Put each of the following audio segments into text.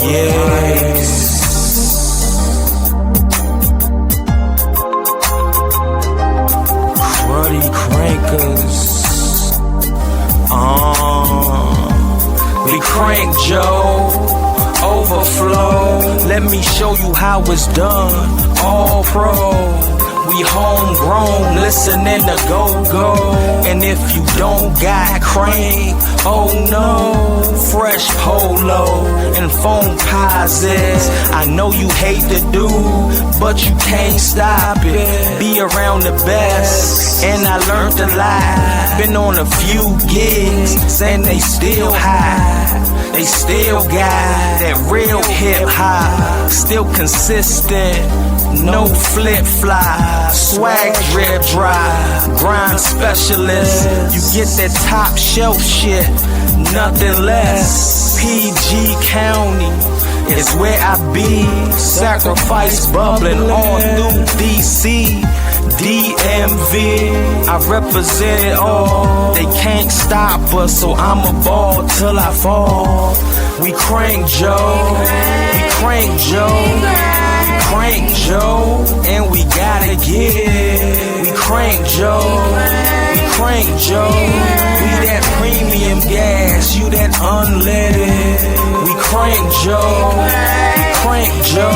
Yes. Cruddy Crankers. We crank Joe, overflow. Let me show you how it's done. All pro. We homegrown, listening to go-go. And if you don't got crank, oh no. Fresh polo and phone posits. I know you hate to do, but you can't stop it. Be around the best, and I learned a lot. Been on a few gigs, and they still high. They still got that real hip-hop. Still consistent, no flip-flop. Swag drip dry, grind specialist. You get that top shelf shit, nothing less. PG County is where I be. Sacrifice bubbling on through DC, DMV. I represent it all. They can't stop us, so I'ma ball till I fall. We crank Joe, we crank Joe. Crank Joe, and we gotta get it. We crank Joe, we crank Joe. We that premium gas, you that unleaded. We crank Joe, we crank Joe.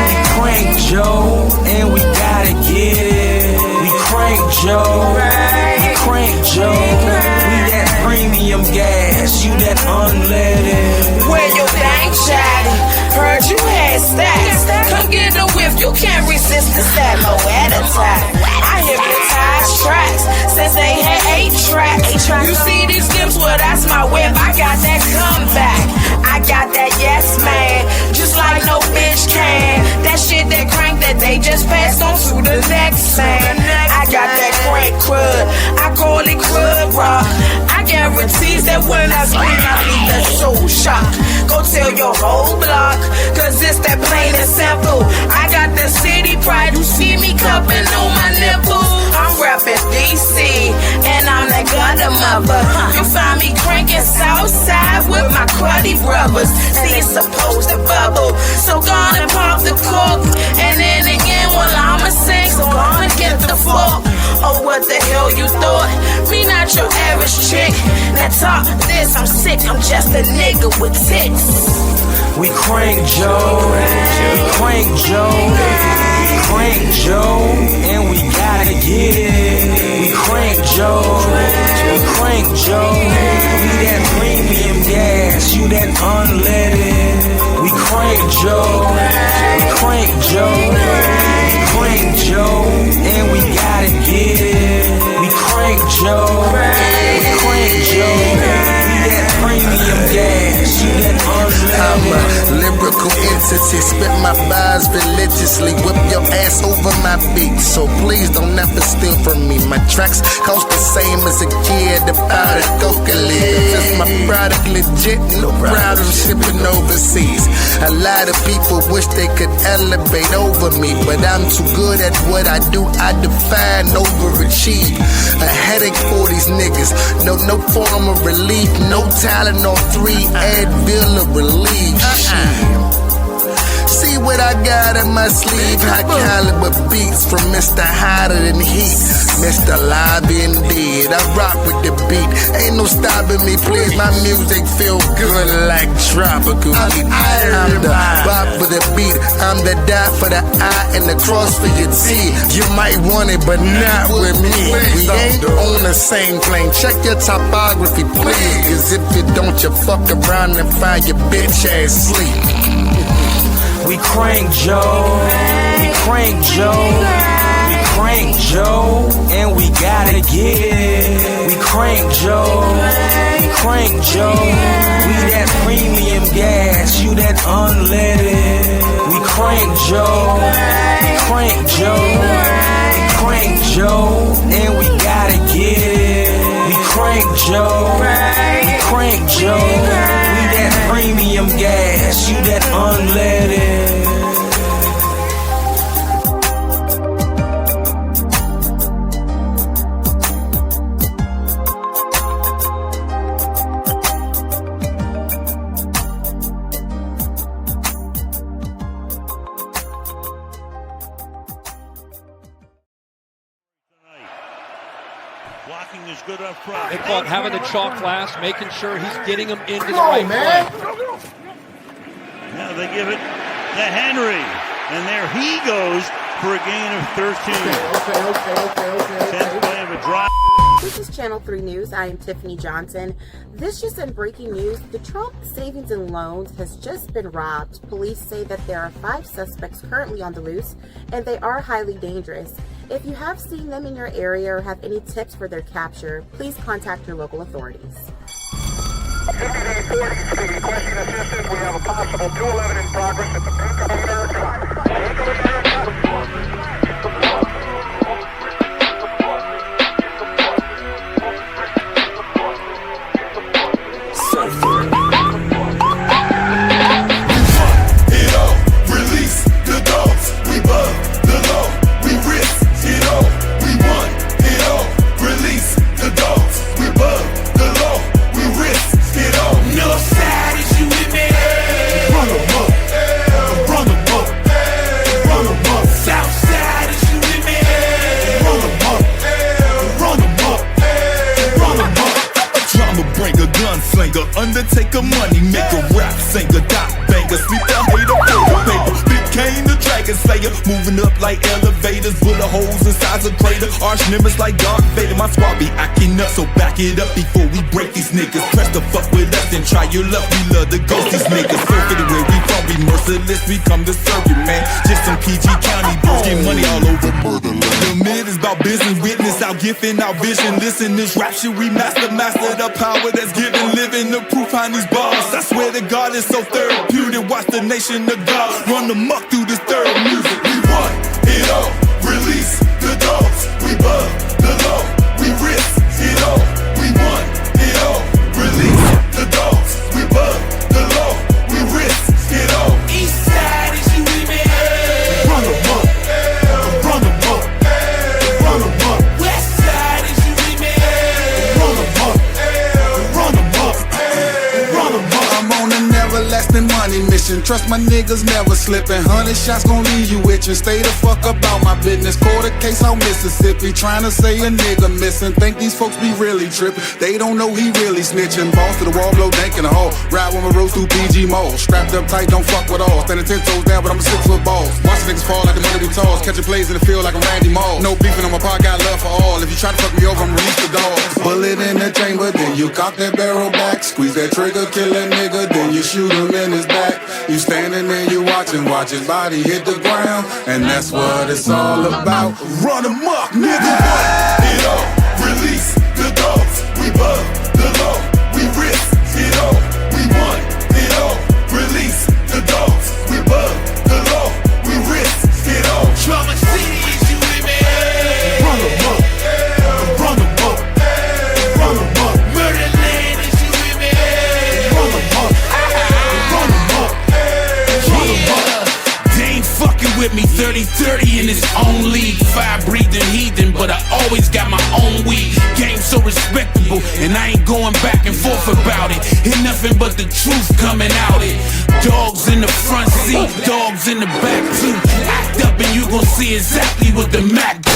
We crank Joe, and we gotta get it. We crank Joe, we crank Joe. We that premium gas, you that unleaded. Where your bank chatty? Heard you had stacks. Come get a whiff, you can't resist the Stamo at a time. I hypnotize tracks since they had 8 tracks. You see these lips, well that's my whip. I got that comeback. I got that yes man, just like no bitch can. That shit that crank that they just passed on to the next man. I got that crank crud, I call it crud rock. I guarantees that when I scream I leave that soul shock. Go tell your whole block, cause it's that plain and simple. I got the city pride, you see me cupping on my nipples. I'm rapping DC, and I'm that gutter mother. You find me cranking Southside with my cruddy brothers. See, it's supposed to bubble, so gonna pop the cork. And then again, well, I'ma sing, so gonna get the fork. Oh, what the hell you thought? Me not your average chick. Now talk this, I'm sick, I'm just a nigga with tits. We crank Joe, we crank Joe, we crank Joe, and we gotta get it. We crank Joe, we crank Joe. We that premium gas, you that unleaded. We crank Joe, we crank Joe, we crank Joe, and we gotta get it. We crank Joe, we crank Joe. We that premium gas, you that unleaded. I'm a lyrical entity, spit my bars religiously, whip your ass over my beat. So please don't ever steal from me. My tracks cost the same as a kid about a Coca-Cola. Just my product legit, no problem shipping overseas. A lot of people wish they could elevate over me, but I'm too good at what I do. I define overachieve. A headache for these niggas, no form of relief, no talent on 3 Advil or relief. See what I got in my sleeve. High caliber beats from Mr. Hotter Than Heat, Mr. Live Indeed. I rock with the beat, ain't no stopping me, please. My music feel good like tropical heat. I'm the bop for the beat, I'm the dot for the I and the cross for your T. You might want it, but not with me. We ain't on the same plane. Check your topography, please. Cause if you don't, you fuck around and find your bitch ass sleep. We crank Joe, we crank Joe, we crank Joe, and we gotta get it. We crank Joe, we crank Joe. We that premium gas, you that unleaded. We crank Joe, we crank Joe, we crank Joe, and we gotta get it. We crank Joe, we crank Joe. We that premium gas, you that unleaded. They call it having the chalk glass, making sure he's getting them into the right play. Now they give it to Henry, and there he goes for a gain of 13. Okay. 10th play of a drive. This is Channel 3 News. I am Tiffany Johnson. This just in breaking news. The Trump Savings and Loans has just been robbed. Police say that there are 5 suspects currently on the loose, and they are highly dangerous. If you have seen them in your area or have any tips for their capture, please contact your local authorities. 5840, requesting assistance. We have a possible 211 in progress at the Bank of America. Bank of America. It all, release the dogs. We bug the law. We risk it all. We want it all. Release the dogs. We bug the law. We risk it all. North side is you with me. Run them up. Run them up. Run them up. South side is you with me. Run them up. Run them up. Run them up. Drama bringer, gunslinger, undertaker, money maker, rap singer, dot banger, sleep the hater, paper, big Kane, the dragon slayer, moving up like elevators, bullet holes inside a crater, arch nemesis like Darth Vader. My squad be acting up, so back it up before we break these niggas. Press the fuck with us and try your luck. We love to ghost these niggas. Perfect where we from, we merciless, we come to serve you, man. Just some PG County bros, get money all over murderland. The mid is about business, witness our gift and our vision. Listen, this rap shit we master the power that's given, living the proof behind these bars. I swear to God it's so therapeutic. Watch the nation of God run amok through this third music. We want it all, release the dogs. We bug the law, we risk it all. We want it all, release the dogs. We bug the law, we risk it all. East side is you with me. Run them up, run them up, run them up. West side is you with me. Run them up, run them up, run them up. I'm on an everlasting money mission. Trust my niggas never slipping. 100 shots gon' leave you itching. Stay the fuck about my business. Quarter case on Mississippi. Trying to say a nigga missing. Think these folks be really tripping. They don't know he really snitching. Boss to the wall, blow dank in the hole. Ride with my road through PG Mall. Strapped up tight, don't fuck with all. Standing 10 toes down, but I'm a 6-foot ball. Watch niggas fall like the money we toss. Catching plays in the field like a Randy Moss. No beefing on my part, got love for all. If you try to fuck me over, I'm release the dogs. Bullet in the chamber, then you cock that barrel back. Squeeze that trigger, kill that nigga, then you shoot him in his back. You standing there, you watching, watch his body hit the ground, and that's what it's all about. Run amok, nigga. It all, release the dogs. We bug the law, we risk it all. We want it all, release the dogs. We bug the law, we risk it all. Trauma City is you with me. Run them up, run them up, run them up. Murderland is you with me. Run them up, run them up, run them up. They ain't fucking with me. 30-30 in his own league. Fire breathing heathen, but I always got my own weed. Game so respectable, and I ain't going back and forth about it. Ain't nothing but the truth coming out it. Dogs in the front seat, dogs in the back too. Act up and you gon' see exactly what the Mac do.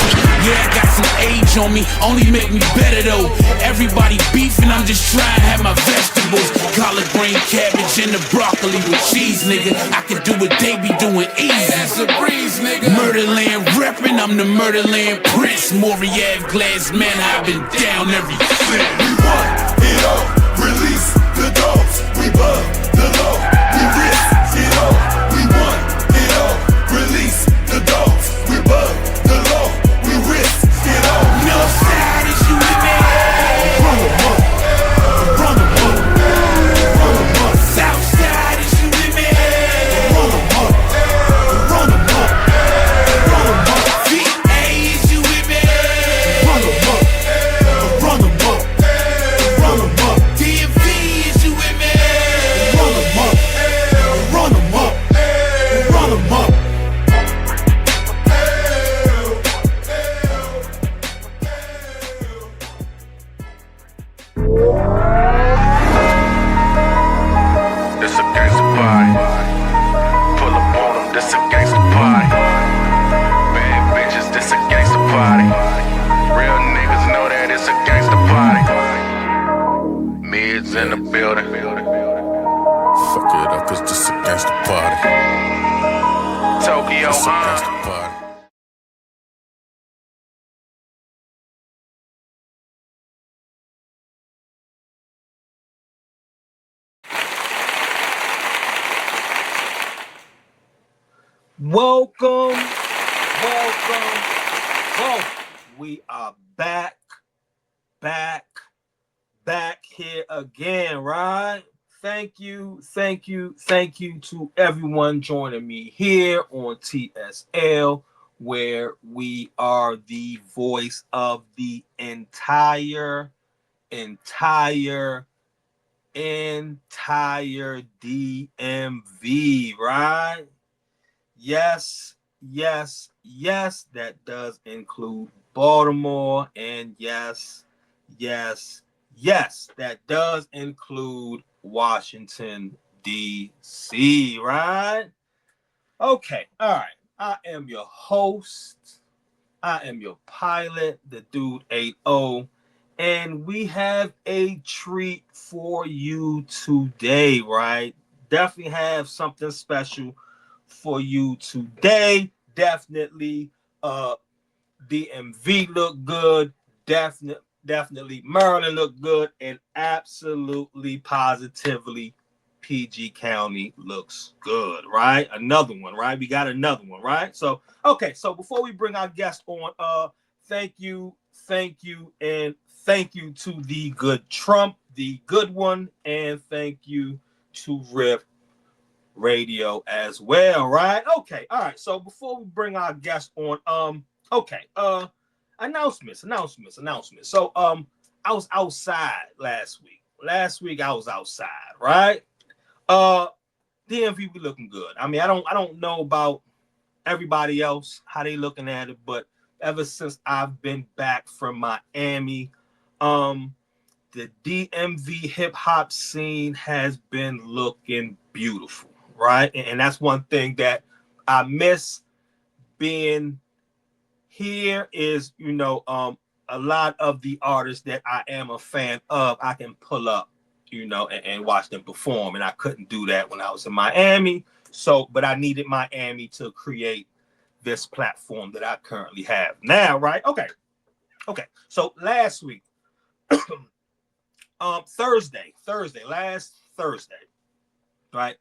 Yeah, I got some age on me, only make me better though. Everybody beefing, I'm just trying to have my vegetables. Collard green, cabbage, and the broccoli with cheese, nigga. I can do what they be doing easy. That's a breeze, nigga. Murderland reppin', I'm the Murderland Prince. Moriav Glass man, I've been down every since. We want it all, release the dogs. We bug the law, we risk it all. We want it all, release the dogs. We bug the law, we risk it all. North side is you with me. Run them up, run them up, run them up. South side is you with me. Run them up, run them up, run them up. VA is you with me. Run them up, run them up, run them up. DMV is you with me. Run them up, run them up, run them up. This a gangsta party. Pull up on them, this a gangsta party. Bad bitches, this a gangsta party. Real niggas know that it's a gangsta party. is in the building. Fuck it up, it's just against the party. Tokyo, it's against the party. Welcome. We are back here again, right? Thank you to everyone joining me here on TSL, where we are the voice of the entire DMV, right? Yes, that does include Baltimore, and yes, that does include Washington, D.C., right? Okay, all right. I am your host. I am your pilot, the Dude 80, and we have a treat for you today, right? Definitely have something special for you today. Definitely DMV look good. Definitely Maryland look good, and absolutely positively PG County looks good, right? Another one, right? We got another one, right? So okay, so before we bring our guest on, thank you to the good Trump, the good one, and thank you to Rip Radio as well, right? Okay, all right. So before we bring our guest on, announcements. So I was outside last week. I was outside, right? DMV be looking good. I mean, I don't know about everybody else how they looking at it, but ever since I've been back from Miami, the DMV hip hop scene has been looking beautiful, right? And that's one thing that I miss being here is, a lot of the artists that I am a fan of, I can pull up, and watch them perform. And I couldn't do that when I was in Miami. So, but I needed Miami to create this platform that I currently have now, right? Okay. So last week, last Thursday, right?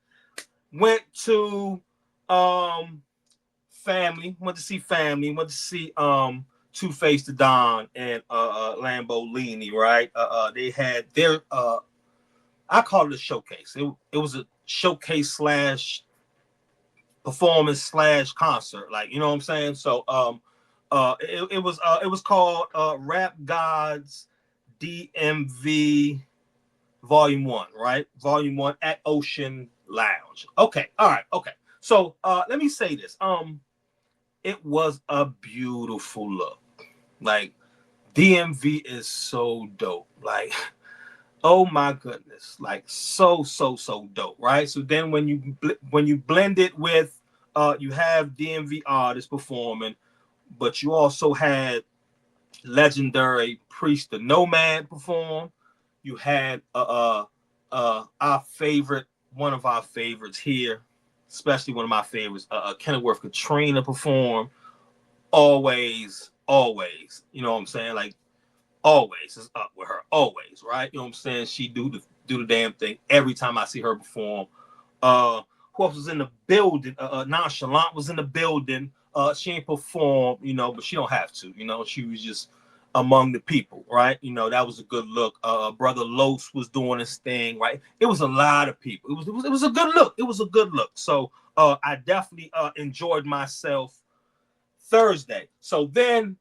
Went to family, went to see Two Face the Don and Lamborghini, right? They had their I call it a showcase. It was a showcase slash performance slash concert, like, you know what I'm saying? So it was called Rap Gods DMV Volume 1, right? Volume 1 at Ocean Lounge. Okay, all right, okay. So let me say this. It was a beautiful look. Like, DMV is so dope. Like, oh my goodness, like so dope, right? So then when you blend it with you have DMV artists performing, but you also had legendary Priest the Nomad perform. You had one of our favorites here, especially one of my favorites, Kenilworth Katrina perform. Always, you know what I'm saying? Like, always is up with her, always, right? You know what I'm saying? She do the damn thing every time I see her perform. Who else was in the building? Nonchalant was in the building. She ain't performed, but she don't have to. She was just among the people, right? That was a good look. Brother Los was doing his thing, right? It was a lot of people. It was a good look. It was a good look. So I definitely enjoyed myself Thursday. So then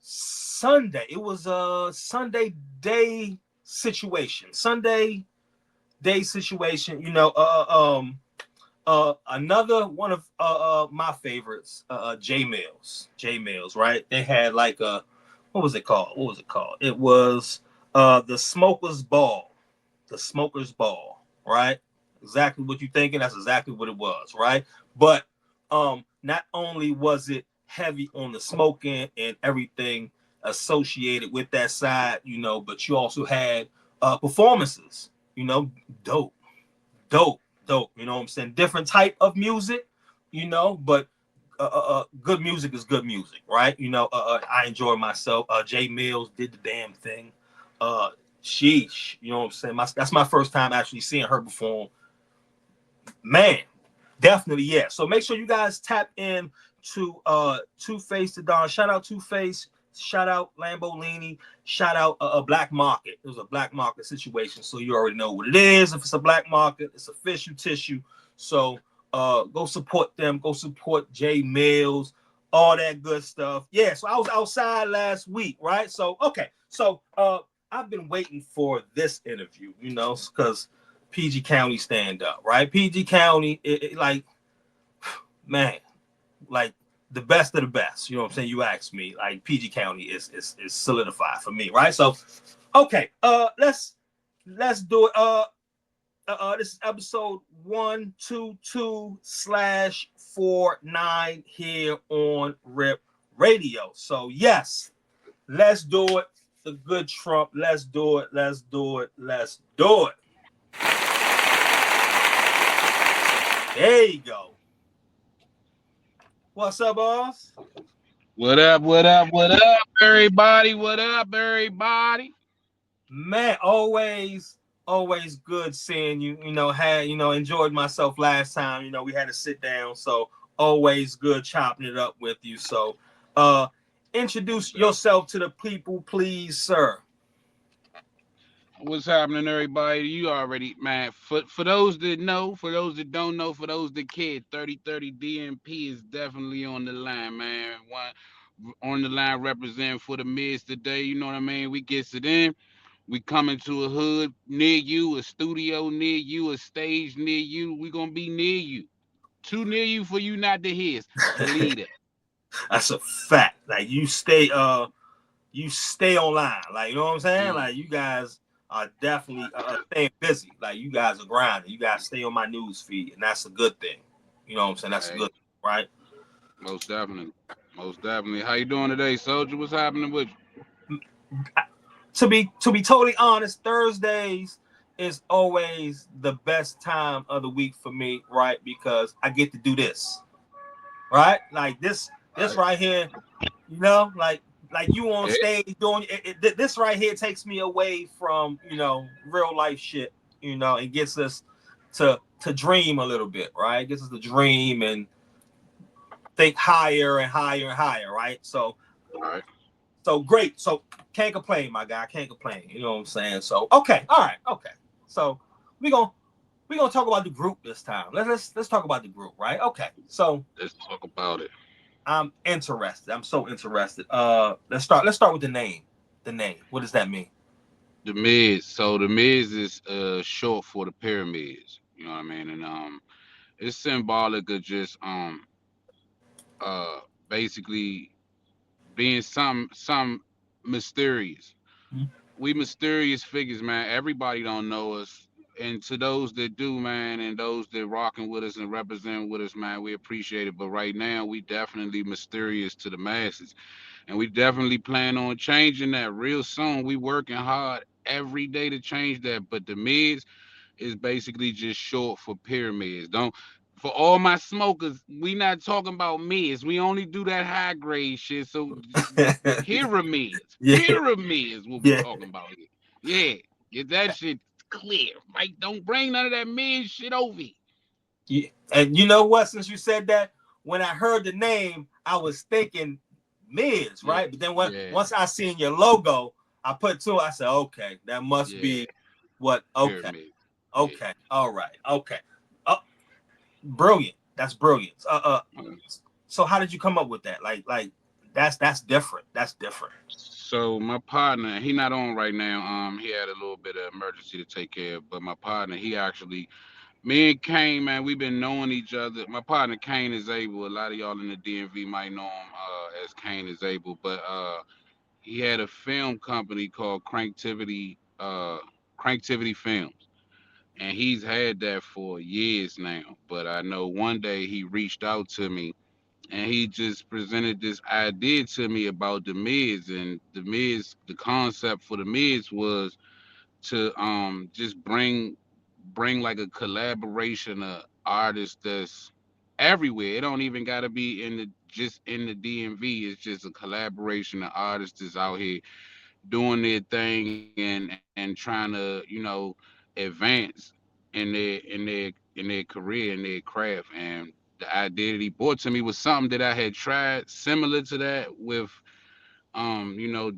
Sunday, it was a Sunday day situation. Another one of my favorites, J Mills, right? They had like what was it called? It was the Smokers Ball, right? Exactly what you're thinking. That's exactly what it was, right? But not only was it heavy on the smoking and everything associated with that side, but you also had performances. You know, dope. You know what I'm saying? Different type of music, you know, but good music is good music, right? You know, I enjoy myself. Jay Mills did the damn thing. Sheesh, you know what I'm saying? That's my first time actually seeing her perform. Man, definitely, yeah. So make sure you guys tap in to Two Face the Don. Shout out Two Face. Shout out Lambolini. Shout out a Black Market. It was a Black Market situation, so you already know what it is. If it's a Black Market, it's official tissue. So go support them. Go support Jay Mills. All that good stuff. Yeah. So I was outside last week, right? So okay. So I've been waiting for this interview, you know, because PG County stand up, right? PG County, like, man, like the best of the best. You know what I'm saying? You ask me, like PG County is solidified for me, right? So, okay, let's do it. This is episode 122/49 here on Rip Radio. So yes, let's do it. The good Trump. Let's do it. Let's do it. Let's do it. There you go. What's up, boss? What up, what up, what up, everybody? What up, everybody? Man, always good seeing you. You know, enjoyed myself last time. You know, we had to sit down, so always good chopping it up with you. So introduce yourself to the people, please, sir. What's happening, everybody? You already, man. For those that know, for those that don't know, for those that care, 3030 DMP is definitely on the line, man. One on the line representing for the Mids today. You know what I mean? We gets it in. We coming to a hood near you, a studio near you, a stage near you. We gonna be near you. Too near you for you not to hear. Believe it. That's a fact. Like you stay online. Like, you know what I'm saying? Like you guys are definitely staying busy. Like you guys are grinding. You guys stay on my news feed, and that's a good thing. You know what I'm saying? That's a good thing, right? Most definitely. Most definitely. How you doing today, Soldier? What's happening with you? To be totally honest, Thursdays is always the best time of the week for me, right? Because I get to do this, right? Like this right here, you know, like you on stage doing it. This right here takes me away from, you know, real life shit, you know, and gets us to dream a little bit, right? Gets us to dream and think higher and higher and higher, right? So, so great. So can't complain, my guy. Can't complain. You know what I'm saying? So okay, all right, okay. So we're gonna talk about the group this time. Let's talk about the group, right? Okay. So let's talk about it. I'm interested. I'm so interested. Let's start with the name. The name. What does that mean? The Mids. So the Mids is short for the pyramids. You know what I mean? And it's symbolic of just basically being some mysterious. Mm-hmm. We mysterious figures, man. Everybody don't know us. And to those that do, man, and those that rocking with us and represent with us, man, we appreciate it. But right now, we definitely mysterious to the masses. And we definitely plan on changing that real soon. We working hard every day to change that. But the Mids is basically just short for pyramids. For all my smokers, we not talking about mids. We only do that high grade shit. So pyramids. Pyramids what we talking about here. Yeah. Get that shit clear. Right? Don't bring none of that mid shit over here. Yeah. And you know what? Since you said that, when I heard the name, I was thinking Mids, right? But then once I seen your logo, I put two. I said, okay, that must be what. Okay, pyramid. Okay, all right, okay. Brilliant. That's brilliant. So how did you come up with that? Like that's different. That's different. So my partner, he not on right now. He had a little bit of emergency to take care of, but my partner, he actually. Me and Kane, man, we've been knowing each other. My partner, Kane is able. A lot of y'all in the DMV might know him as Kane is able, but he had a film company called Cranktivity Films, and he's had that for years now. But I know one day he reached out to me, and he just presented this idea to me about the Mids, and the Mids. The concept for the Mids was to just bring like a collaboration of artists that's everywhere. It don't even gotta be just in the DMV. It's just a collaboration of artists that's out here doing their thing and trying to, advance in their career and their craft. And the idea that he brought to me was something that I had tried similar to that with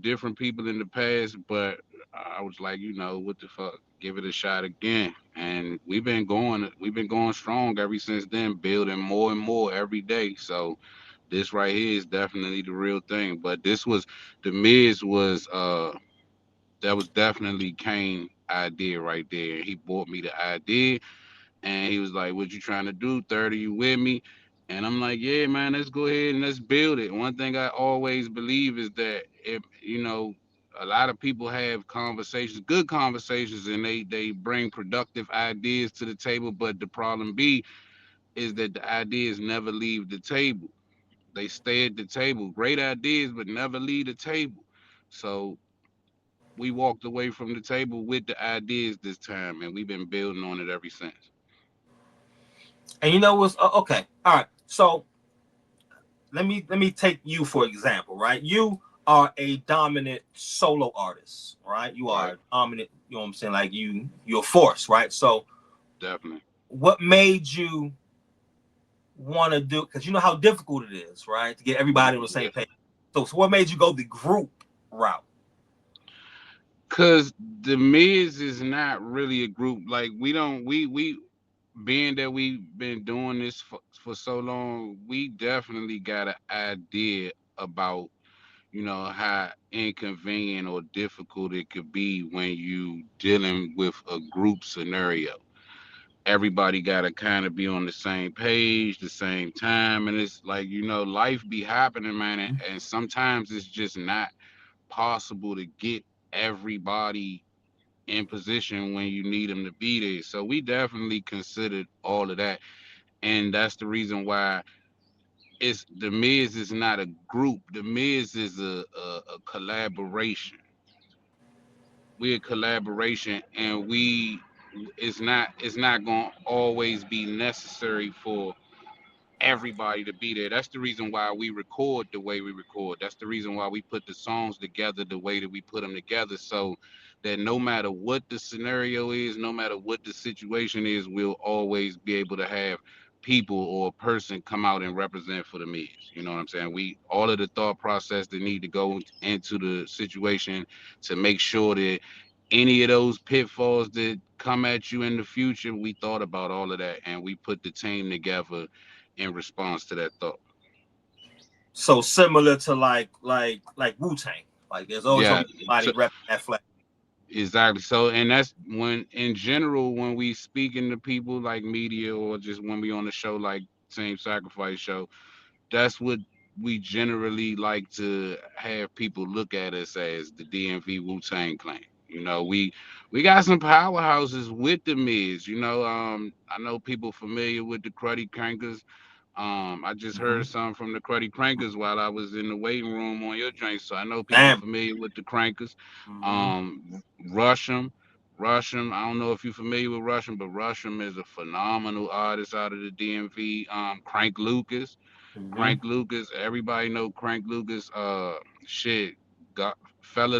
different people in the past, but I was like, what the fuck, give it a shot again. And we've been going strong ever since then, building more and more every day. So this right here is definitely the real thing. But the Miz was that was definitely Kane idea right there. He bought me the idea and he was like, what you trying to do? 30, you with me? And I'm like, yeah, man, let's go ahead and let's build it. One thing I always believe is that if a lot of people have conversations, good conversations, and they bring productive ideas to the table. But the problem is that the ideas never leave the table. They stay at the table. Great ideas, but never leave the table. So we walked away from the table with the ideas this time, and we've been building on it ever since. And you know what's okay? All right. So let me take you for example, right? You are a dominant solo artist, right? You are dominant. You know what I'm saying? Like you're a force, right? So definitely. What made you want to do? Because you know how difficult it is, right, to get everybody on the same page. So what made you go the group route? Cause the Miz is not really a group. Like we being that we've been doing this for so long, we definitely got an idea about, how inconvenient or difficult it could be when you dealing with a group scenario. Everybody got to kind of be on the same page, the same time. And it's like, life be happening, man. And sometimes it's just not possible to get everybody in position when you need them to be there. So we definitely considered all of that. And that's the reason why the Miz is not a group. The Miz is a collaboration. We're a collaboration, and it's not gonna always be necessary for everybody to be there. That's the reason why we record the way we record. That's the reason why we put the songs together the way that we put them together, so that no matter what the scenario is, no matter what the situation is, we'll always be able to have people or a person come out and represent for the Miz. You know what I'm saying? All of the thought process that need to go into the situation to make sure that any of those pitfalls that come at you in the future, we thought about all of that and we put the team together in response to that thought. So similar to like Wu-Tang. Like there's always somebody repping that flag. Exactly. So, and that's when, in general, when we speaking to people like media or just when we on the show like Team Sacrifice show, that's what we generally like to have people look at us as, the DMV Wu-Tang Clan. We got some powerhouses with the Miz. I know people familiar with the Cruddy Crankers. I just heard some from the Cruddy Crankers while I was in the waiting room on your drink, so I know people familiar with the Crankers. Rusham. I don't know if you're familiar with Rusham, but Rusham is a phenomenal artist out of the DMV. Crank Lucas. Crank Lucas, everybody know Crank Lucas. Fella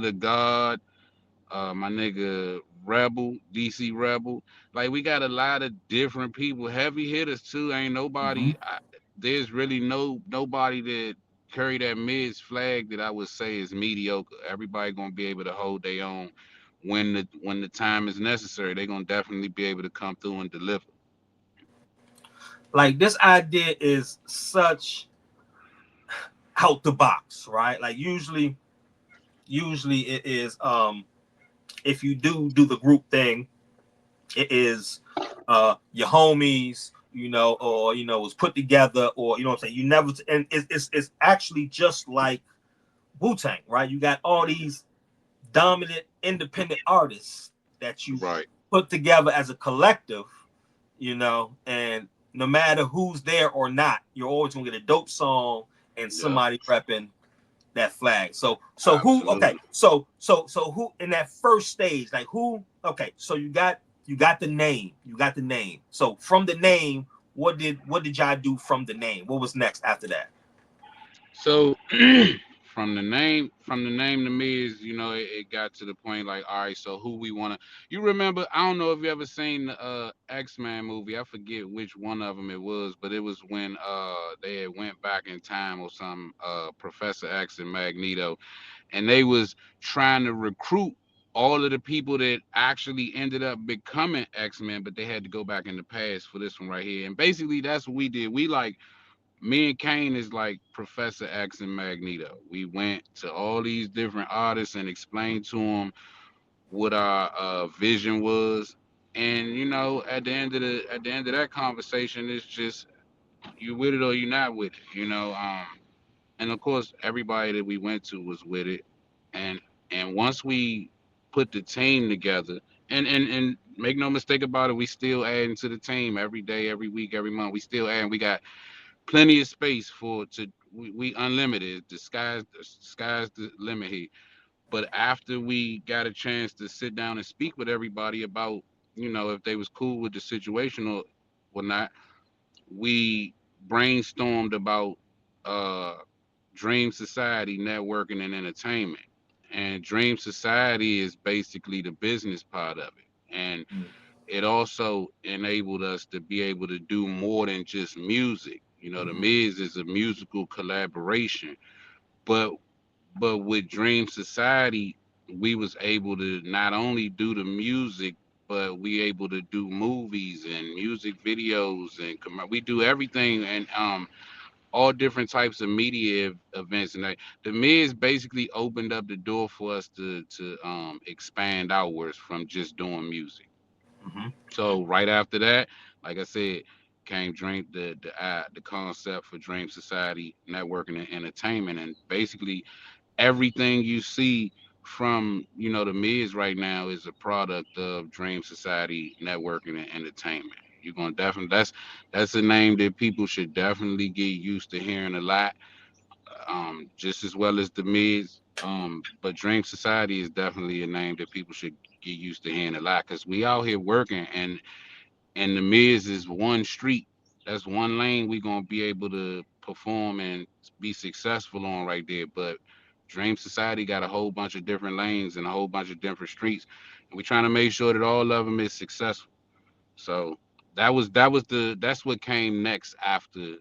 to God. My nigga Rebel, DC Rebel. Like we got a lot of different people, heavy hitters too. Ain't nobody. There's really nobody that carry that Miz flag that I would say is mediocre. Everybody gonna be able to hold their own when the time is necessary. They're gonna definitely be able to come through and deliver. Like this idea is such out the box, right? Like usually it is if you do the group thing, it is your homies, or was put together, or what I'm saying. You never, and it's actually just like Wu-Tang, right? You got all these dominant independent artists that you put together as a collective, and no matter who's there or not, you're always gonna get a dope song and somebody repping that flag. So Absolutely. who? Okay, so who in that first stage? Like who? Okay, so you got the name. You got the name. So from the name, what did y'all do from the name? What was next after that? So from the name to me is, you know, it got to the point like, all right, so who we want to, you remember, I don't know if you ever seen the X-Men movie. I forget which one of them it was, but it was when they had went back in time or something, Professor X and Magneto, and they was trying to recruit all of the people that actually ended up becoming X-Men, but they had to go back in the past for this one right here. And basically that's what we did. We like, me and Kane is like Professor X and Magneto. We went to all these different artists and explained to them what our vision was. And you know, at the end of that conversation, it's just you with it or you not with it. You know, and of course everybody that we went to was with it. And once we put the team together, and make no mistake about it, we still adding to the team every day, every week, every month. We still adding. We got plenty of space we unlimited. The sky's the limit here. But after we got a chance to sit down and speak with everybody about, you know, if they was cool with the situation or not, we brainstormed about Dream Society networking and entertainment. And Dream Society is basically the business part of it. And it also enabled us to be able to do more than just music. You know, the Miz is a musical collaboration, but with Dream Society, we was able to not only do the music, but we able to do movies and music videos, and we do everything, and all different types of media events. And the Miz basically opened up the door for us to expand outwards from just doing music. So right after that, like I said, came Dream the concept for Dream Society networking and entertainment, and basically everything you see from, you know, the Miz right now is a product of Dream Society networking and entertainment. You're gonna definitely, that's a name that people should definitely get used to hearing a lot, just as well as the Miz. But Dream Society is definitely a name that people should get used to hearing a lot, because we out here working, and the Miz is one street. That's one lane we gonna be able to perform and be successful on right there. But Dream Society got a whole bunch of different lanes and a whole bunch of different streets, and we're trying to make sure that all of them is successful. So that's what came next after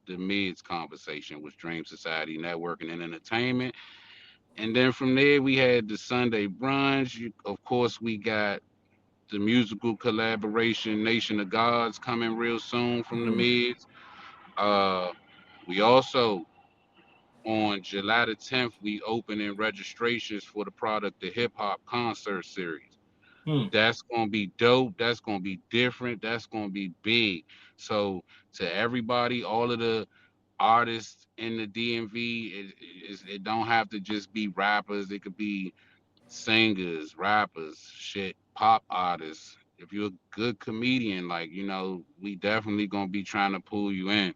the Miz conversation, was Dream Society networking and entertainment. And then from there we had the Sunday brunch. Of course, we got the musical collaboration Nation of Gods coming real soon from the Miz. We also, on July the 10th, we opening registrations for the Product the Hip Hop concert series. That's gonna be dope. That's gonna be different. That's gonna be big. So to everybody, all of the artists in the DMV, it don't have to just be rappers. It could be singers, rappers, shit, pop artists. If you're a good comedian, like, you know, we definitely gonna be trying to pull you in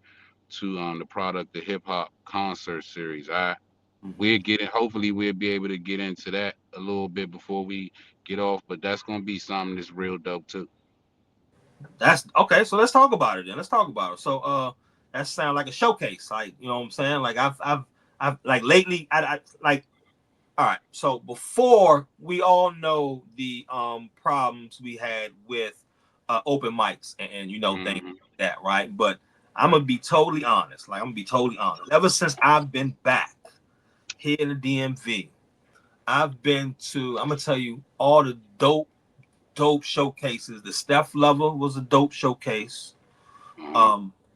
to the Product the Hip Hop concert series. Hopefully we'll be able to get into that a little bit before we get off, but that's gonna be something that's real dope too. That's okay. So let's talk about it then. Let's talk about it. So that sounds like a showcase. Like, you know what I'm saying? Like I've like lately, I like, all right. So before, we all know the problems we had with open mics and you know, things like that, right? But I'm gonna be totally honest. Like, I'm gonna be totally honest. Ever since I've been back here in the DMV, I've been to, I'm gonna tell you, all the dope showcases. The Steph Lover was a dope showcase.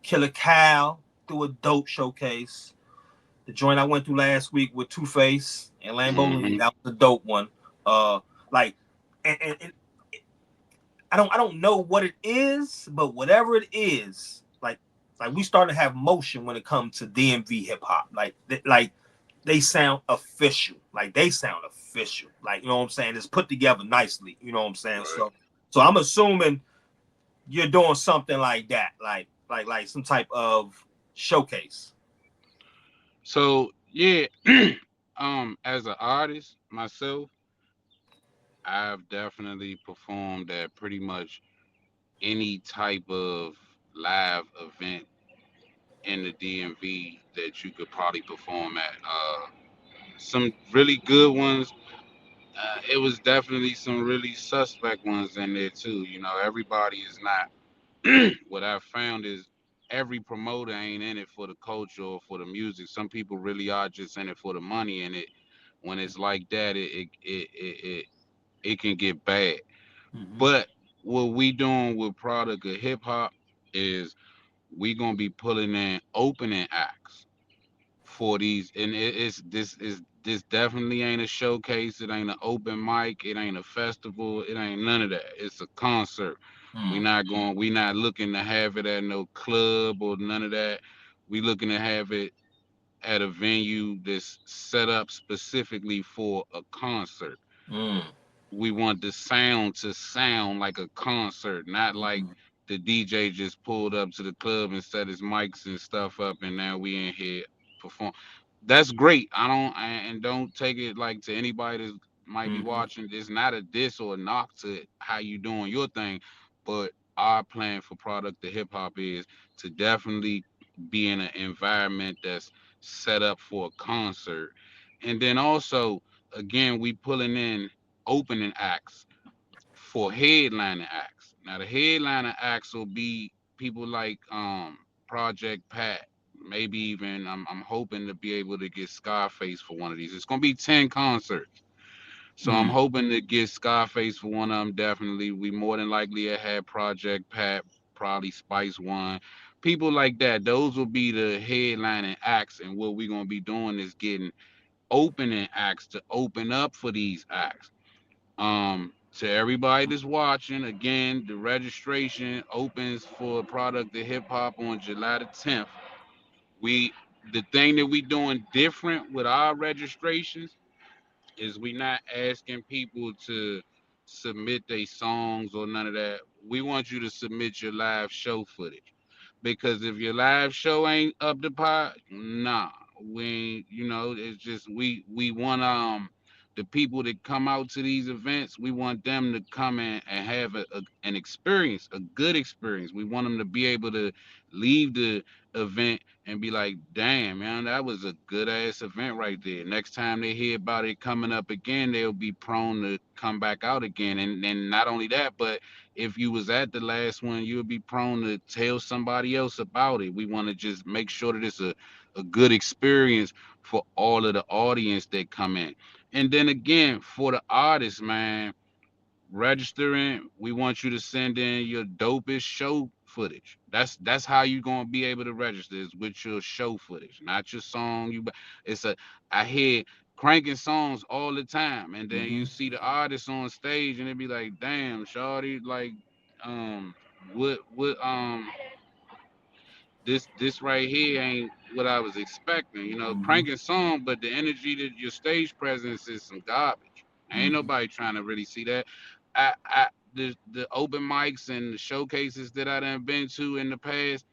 Killer Cal threw a dope showcase. The joint I went through last week with Two Face and Lambo, that was a dope one. Like, and I don't know what it is, but whatever it is, like we starting to have motion when it comes to DMV hip hop. Like they sound official. Like, they sound official. Like, you know what I'm saying? It's put together nicely. You know what I'm saying? So I'm assuming you're doing something like that, like some type of showcase. So yeah, as an artist myself, I've definitely performed at pretty much any type of live event in the DMV that you could probably perform at. Some really good ones. It was definitely some really suspect ones in there too. You know, everybody is not. What I've found is every promoter ain't in it for the culture or for the music. Some people really are just in it for the money. And it, when it's like that, it can get bad. But what we doing with Product of Hip Hop is we gonna be pulling in opening acts for these, and this definitely ain't a showcase. It ain't an open mic. It ain't a festival. It ain't none of that. It's a concert. We not looking to have it at no club or none of that. We looking to have it at a venue that's set up specifically for a concert. We want the sound to sound like a concert, not like the DJ just pulled up to the club and set his mics and stuff up, and now we in here perform. That's great. And don't take it like to anybody that might be watching. It's not a diss or a knock to how you doing your thing, but our plan for Product of Hip Hop is to definitely be in an environment that's set up for a concert, and then also again we pulling in opening acts for headlining acts. Now the headliner acts will be people like Project Pat. Maybe even I'm hoping to be able to get Scarface for one of these. It's gonna be 10 concerts. So I'm hoping to get Scarface for one of them. Definitely. We more than likely have Project Pat, probably Spice One. People like that. Those will be the headlining acts. And what we're gonna be doing is getting opening acts to open up for these acts. To everybody that's watching, again, the registration opens for Product of Hip Hop on July the 10th. The thing that we doing different with our registrations is we not asking people to submit their songs or none of that. We want you to submit your live show footage. Because if your live show ain't up to par, nah. It's just we want the people that come out to these events, we want them to come in and have an experience, a good experience. We want them to be able to leave the event and be like, damn, man, that was a good ass event right there. Next time they hear about it coming up again, they'll be prone to come back out again. And not only that, but if you was at the last one, you'll be prone to tell somebody else about it. We want to just make sure that it's a good experience for all of the audience that come in. And then again, for the artists, man, registering, we want you to send in your dopest show footage. That's how you gonna be able to register, is with your show footage, not your song. I hear cranking songs all the time, and then you see the artist on stage, and it be like, damn, shawty, like, what this right here ain't what I was expecting. Cranking song, but the energy that your stage presence is some garbage. Ain't nobody trying to really see that. The open mics and the showcases that I done been to in the past,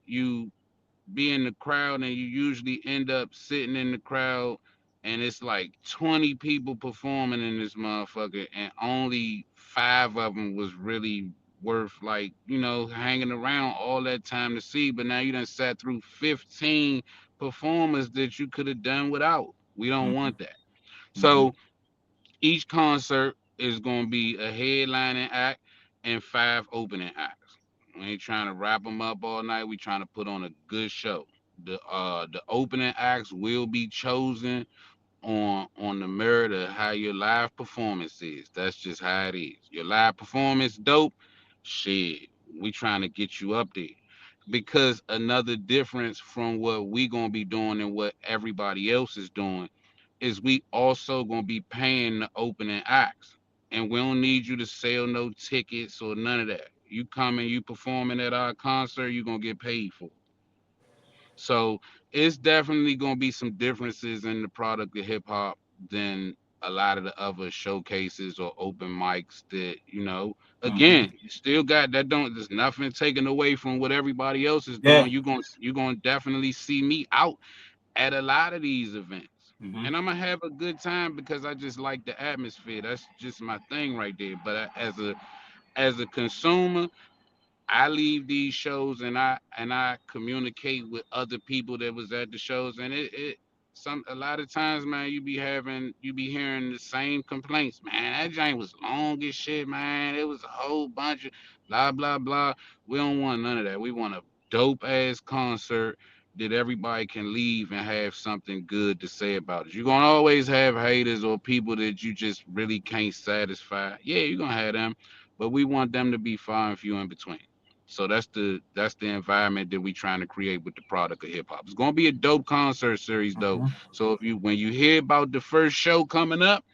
you be in the crowd and you usually end up sitting in the crowd and it's like 20 people performing in this motherfucker and only 5 of them was really worth, like, hanging around all that time to see. But now you done sat through 15 performers that you could have done without. We don't want that. So each concert is going to be a headlining act and 5 opening acts. We ain't trying to wrap them up all night. We trying to put on a good show. The opening acts will be chosen on the merit of how your live performance is. That's just how it is. Your live performance dope, shit, we trying to get you up there. Because another difference from what we gonna be doing and what everybody else is doing is we also gonna be paying the opening acts. And we don't need you to sell no tickets or none of that. You coming, you performing at our concert, you gonna get paid for it. So it's definitely gonna be some differences in the Product of Hip Hop than a lot of the other showcases or open mics that, again, you still got that. There's nothing taken away from what everybody else is doing. You're gonna definitely see me out at a lot of these events. and I'm gonna have a good time because I just like the atmosphere. That's just my thing right there. But as a consumer, I leave these shows and I communicate with other people that was at the shows, and it some a lot of times, man, you be hearing the same complaints. Man, that joint was long as shit, man. It was a whole bunch of blah blah blah. We don't want none of that. We want a dope ass concert that everybody can leave and have something good to say about it. You're gonna always have haters or people that you just really can't satisfy. Yeah, you're gonna have them, but we want them to be far and few in between. So that's the environment that we trying to create with the product of hip hop. It's gonna be a dope concert series though. So if you when you hear about the first show coming up,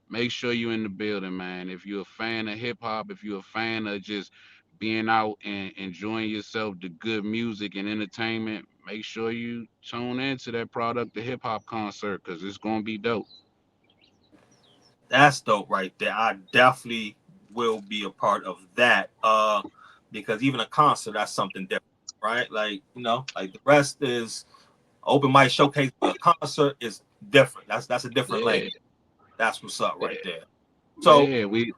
make sure you're in the building, man. If you're a fan of hip hop, if you're a fan of just being out and enjoying yourself, the good music and entertainment, make sure you tune into that product, the hip hop concert, because it's gonna be dope. That's dope right there. I definitely will be a part of that. Because even a concert, that's something different, right? Like, like the rest is open mic showcase, but a concert is different. That's a different Yeah, lane. That's what's up right yeah, there. So yeah. We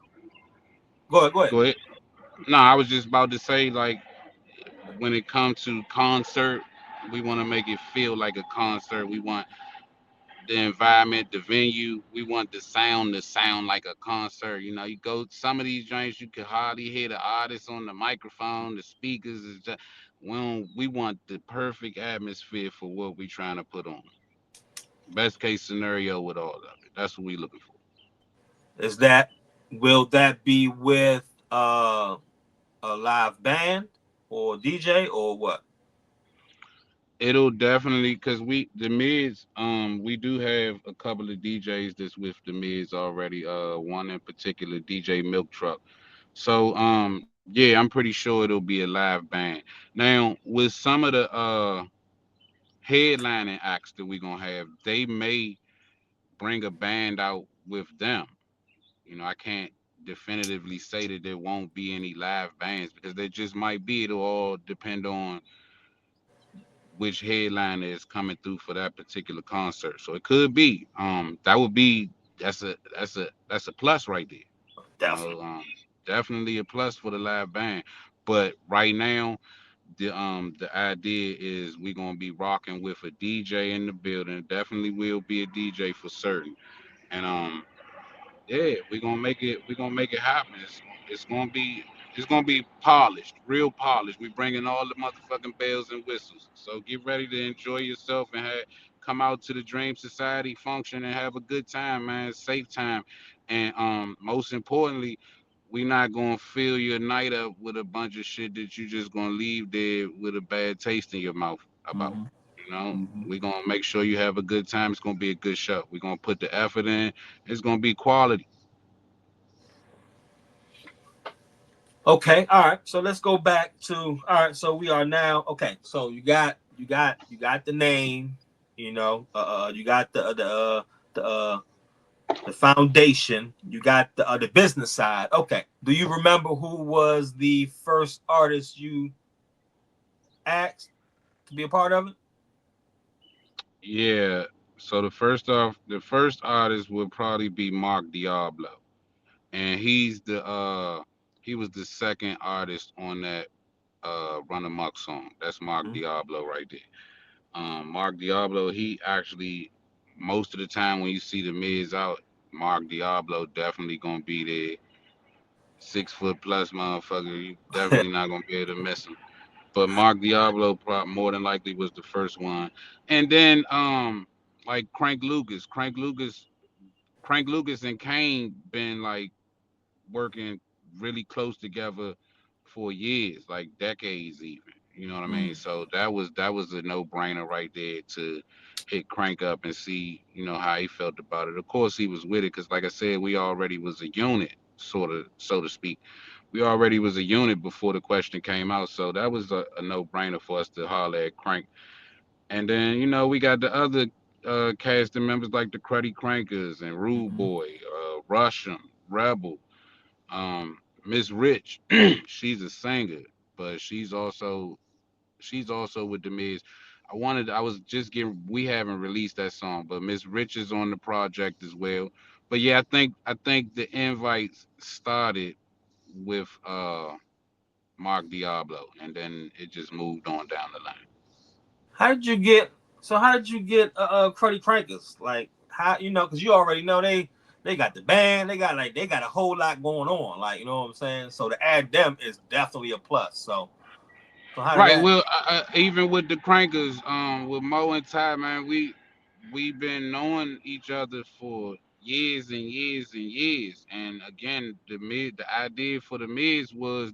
go ahead. go ahead. No, I was just about to say, like, when it comes to concert, we want to make it feel like a concert. We want the environment, the venue. We want the sound to sound like a concert. You know, you go some of these joints, you can hardly hear the artist on the microphone. The speakers is just we want the perfect atmosphere for what we trying to put on. Best case scenario with all of it. That's what we looking for. Is that will that be with a live band or DJ or what? It'll definitely because the Miz, we do have a couple of DJs that's with the Miz already. One in particular, DJ Milk Truck. So yeah, I'm pretty sure it'll be a live band. Now with some of the headlining acts that we're gonna have, they may bring a band out with them. You know, I can't definitively say that there won't be any live bands because there just might be. It'll all depend on which headliner is coming through for that particular concert. So it could be. That would be that's a plus right there. You know, Definitely. definitely a plus for the live band. But right now, the idea is we're gonna be rocking with a DJ in the building. Definitely will be a DJ for certain. And yeah, we're gonna make it happen. It's gonna be it's gonna be polished, real polished. We bringing all the motherfucking bells and whistles. So get ready to enjoy yourself and come out to the Dream Society function and have a good time, man. Safe time, and most importantly, we not gonna fill your night up with a bunch of shit that you just gonna leave there with a bad taste in your mouth about. You know, we're gonna make sure you have a good time. It's gonna be a good show. We're gonna put the effort in. It's gonna be quality. Okay, all right. So let's go back to all right. So we are now okay. So you got the name. You got the foundation. You got the business side. Okay. Do you remember who was the first artist you asked to be a part of it? Yeah. So the first artist would probably be Mark Diablo, and he was the second artist on that Run Amok song. That's Mark Diablo right there. Mark Diablo, he actually most of the time when you see the Miz out, Mark Diablo definitely gonna be there. 6 foot plus motherfucker. You definitely not gonna be able to miss him. But Mark Diablo more than likely was the first one. And then like Crank Lucas and Kane been like working really close together for years, like decades even. You know what I mean? So that was a no brainer right there to hit Crank up and see, how he felt about it. Of course he was with it because like I said, we already was a unit, sort of, so to speak. We already was a unit before the question came out. So that was a no brainer for us to holler at Crank. And then, we got the other casting members like the Cruddy Crankers and Rude Boy, Russian, Rebel, Miss Rich. She's a singer, but she's also with the Miz. I was just getting. We haven't released that song, but Miss Rich is on the project as well. But yeah, I think the invites started with Mark Diablo, and then it just moved on down the line. How did you get? So how did you get Cruddy Crankers? Like how because you already know they got the band, they got a whole lot going on. Like you know what I'm saying. So to add them is definitely a plus. So how did Right. that? Well, even with the Crankers, with Mo and Ty, man, we've been knowing each other for years and years and years. And again, the idea for the Miz was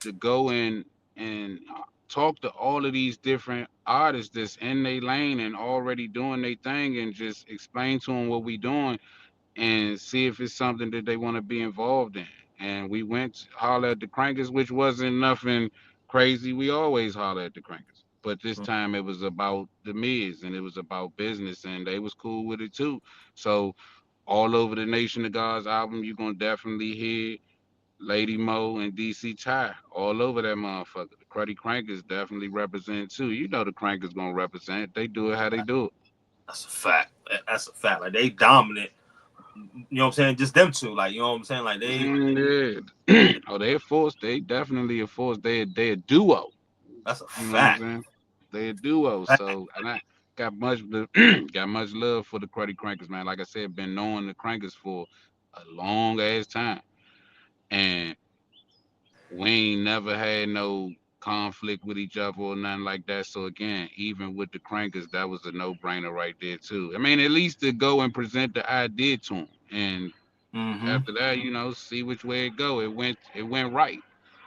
to go in and talk to all of these different artists that's in their lane and already doing their thing, and just explain to them what we doing and see if it's something that they want to be involved in. And we went to holler at the Crankers, which wasn't nothing crazy. We always holler at the Crankers. But this time it was about the Miz, and it was about business, and they was cool with it too. So all over the Nation of God's album, you're gonna definitely hear Lady Mo and DC Ty all over that motherfucker. The Cruddy Crankers definitely represent too. You know the Crankers gonna represent. They do it how they do it. That's a fact. That's a fact. Like they dominant. You know what I'm saying? Just them two. Like you know what I'm saying? Like they. Yeah. Oh, they're forced. They definitely a force. They a duo. That's a You know what I'm fact. saying? They a duo. So, and I got much got much love for the Cruddy Crankers, man. Like I said, been knowing the Crankers for a long ass time, and we ain't never had no conflict with each other or nothing like that. So again, even with the Crankers, that was a no-brainer right there too. I mean, at least to go and present the idea to them, and Mm-hmm. after that, see which way it go. It went right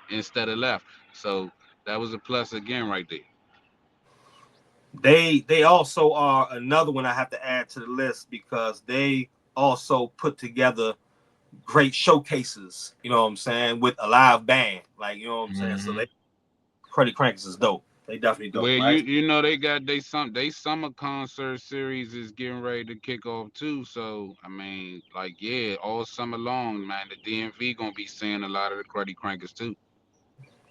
instead of left. So that was a plus again right there. They also are another one I have to add to the list because they also put together great showcases. You know what I'm saying with a live band. Like you know what I'm saying. So Hmm. they Cruddy Crankers is dope. They definitely Well, dope, you right? you know they summer concert series is getting ready to kick off too. So I mean, like yeah, all summer long, man, the DMV gonna be seeing a lot of the Cruddy Crankers too.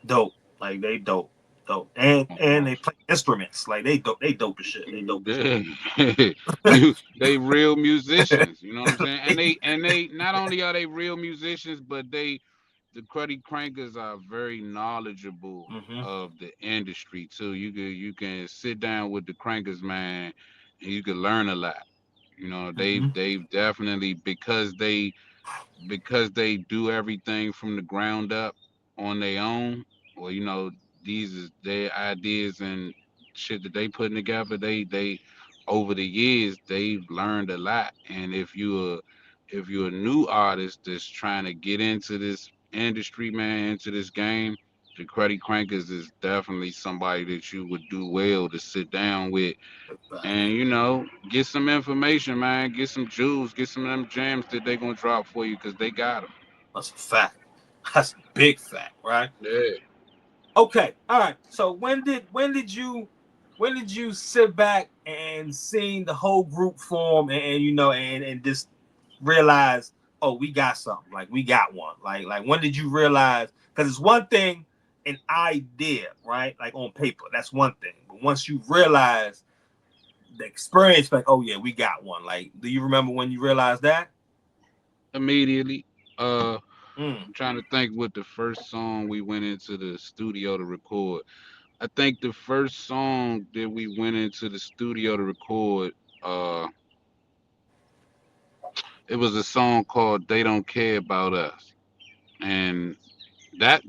Dope. Like they dope. Dope. And Uh-uh. they play instruments. Like they dope. They dope as shit. They dope as shit. Yeah. They real musicians, you know what I'm saying? And they not only are they real musicians, but the Cruddy Crankers are very knowledgeable Mm-hmm. of the industry too. You can sit down with the Crankers, man, and you can learn a lot. You know, they've Mm-hmm. they've definitely because they do everything from the ground up on their own. Well, these is their ideas and shit that they putting together. They over the years they've learned a lot. And if you're a new artist that's trying to get into this industry, man, into this game, the Cruddy Crankers is definitely somebody that you would do well to sit down with and get some information, man. Get some jewels, get some of them gems that they gonna drop for you because they got them. That's a fact. That's a big fact, right? Yeah. Okay. All right. So when did you sit back and seeing the whole group form and just realize, oh, we got something, like we got one, like when did you realize? Because it's one thing, an idea, right? Like on paper, that's one thing, but once you realize the experience, like, oh yeah, we got one. Like, do you remember when you realized that? Immediately. Uh, Mm. I'm trying to think what the first song we went into the studio to record. I think the first song that we went into the studio to record, uh, it was a song called "They Don't Care About Us," and that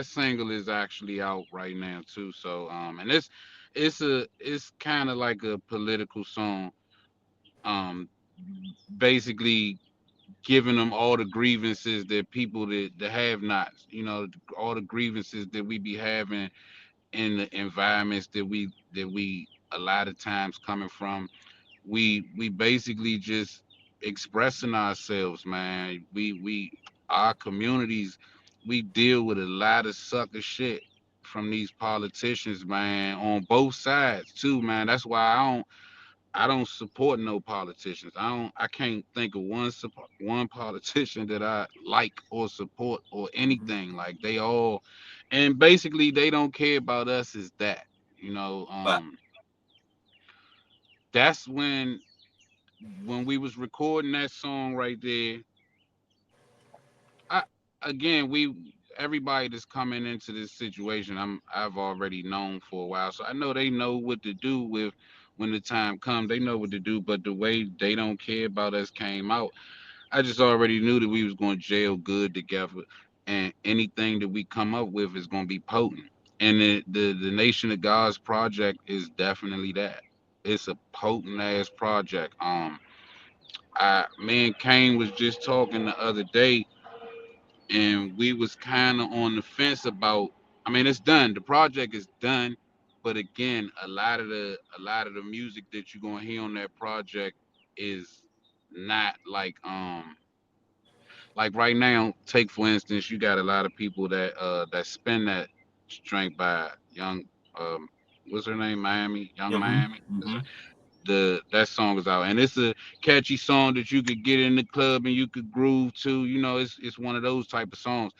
single is actually out right now too. So and it's kind of like a political song. Um, basically giving them all the grievances that people that have nots, all the grievances that we be having in the environments that we a lot of times coming from. We basically just expressing ourselves, man. We our communities, we deal with a lot of sucker shit from these politicians, man, on both sides too, man. That's why I don't support no politicians. I can't think of one politician that I like or support or Mm-hmm. anything. Like they all, and basically they don't care about us as that. You know, But that's when we was recording that song right there. I again everybody that's coming into this situation, I've already known for a while, so I know they know what to do with when the time comes. They know what to do, but the way they don't care about us came out. I just already knew that we was going to jail good together, and anything that we come up with is going to be potent. And the Nation of God's project is definitely that. It's a potent ass project. Me and Kane was just talking the other day, and we was kind of on the fence about. I mean, it's done. The project is done, but again, a lot of the music that you're gonna hear on that project is not like right now. Take for instance, you got a lot of people that spend that strength by young what's her name, Young Miami. That song is out, and it's a catchy song that you could get in the club and you could groove to. You know, it's one of those type of songs.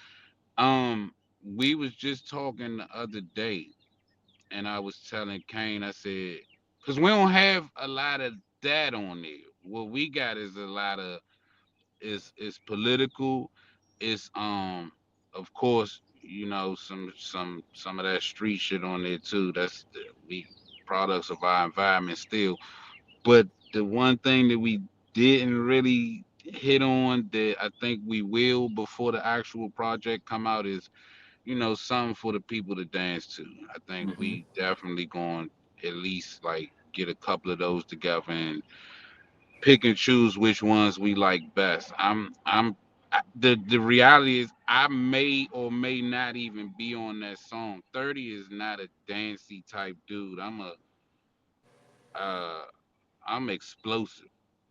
um we was just talking the other day, and I was telling Kane, I said, because we don't have a lot of that on there. What we got is a lot of is political. It's of course, some of that street shit on there too. We products of our environment still. But the one thing that we didn't really hit on that I think we will before the actual project come out is, something for the people to dance to. I think we definitely going to at least like get a couple of those together and pick and choose which ones we like best. The reality is I may or may not even be on that song. 30 is not a dancey type dude. Uh I'm explosive,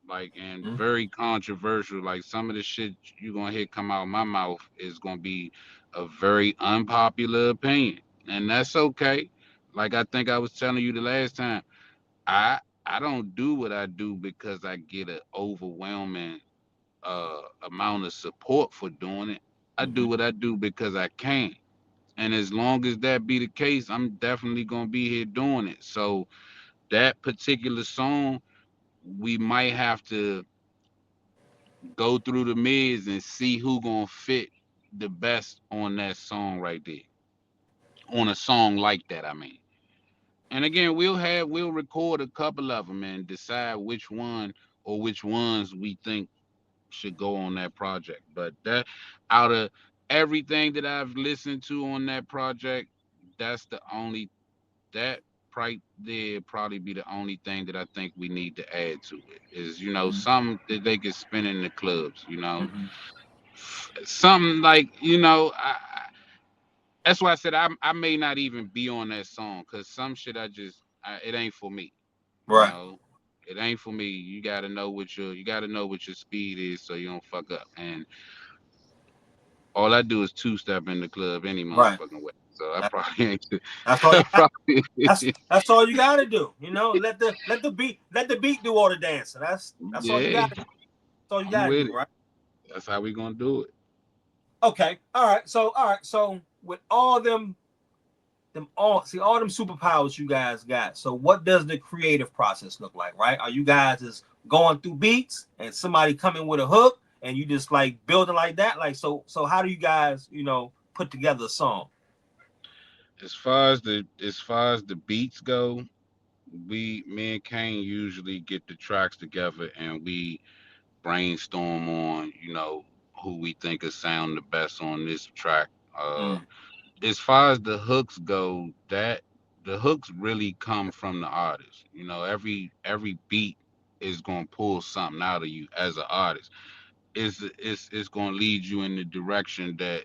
like, and very controversial. Like some of the shit you're gonna hear come out of my mouth is gonna be a very unpopular opinion, and that's okay. Like I think I was telling you the last time, I don't do what I do because I get an overwhelming amount of support for doing it. I do what I do because I can, and as long as that be the case, I'm definitely gonna be here doing it. So that particular song, we might have to go through the mids and see who gonna fit the best on that song right there. On a song like that, I mean. And again, we'll record a couple of them and decide which one or which ones we think should go on that project. But that out of everything that I've listened to on that project, that's the only that right there probably be the only thing that I think we need to add to it is, something that they could spin in the clubs, something like, that's why I said I may not even be on that song because some shit it ain't for me. Right. It ain't for me. You gotta know what your speed is so you don't fuck up. And all I do is two step in the club any Right. motherfucking way. So I probably ain't. That's all. That's all you gotta do. Let the beat do all the dancing. That's all you got. That's all you gotta do, right? That's how we gonna do it. Okay. All right. So with all them all them superpowers you guys got. So what does the creative process look like, right? Are you guys just going through beats and somebody coming with a hook and you just like building like that? Like so how do you guys, put together a song? As far as the beats go, me and Kane usually get the tracks together and we brainstorm on, who we think is sound the best on this track. As far as the hooks go, that the hooks really come from the artist. Every beat is gonna pull something out of you as an artist. It's gonna lead you in the direction that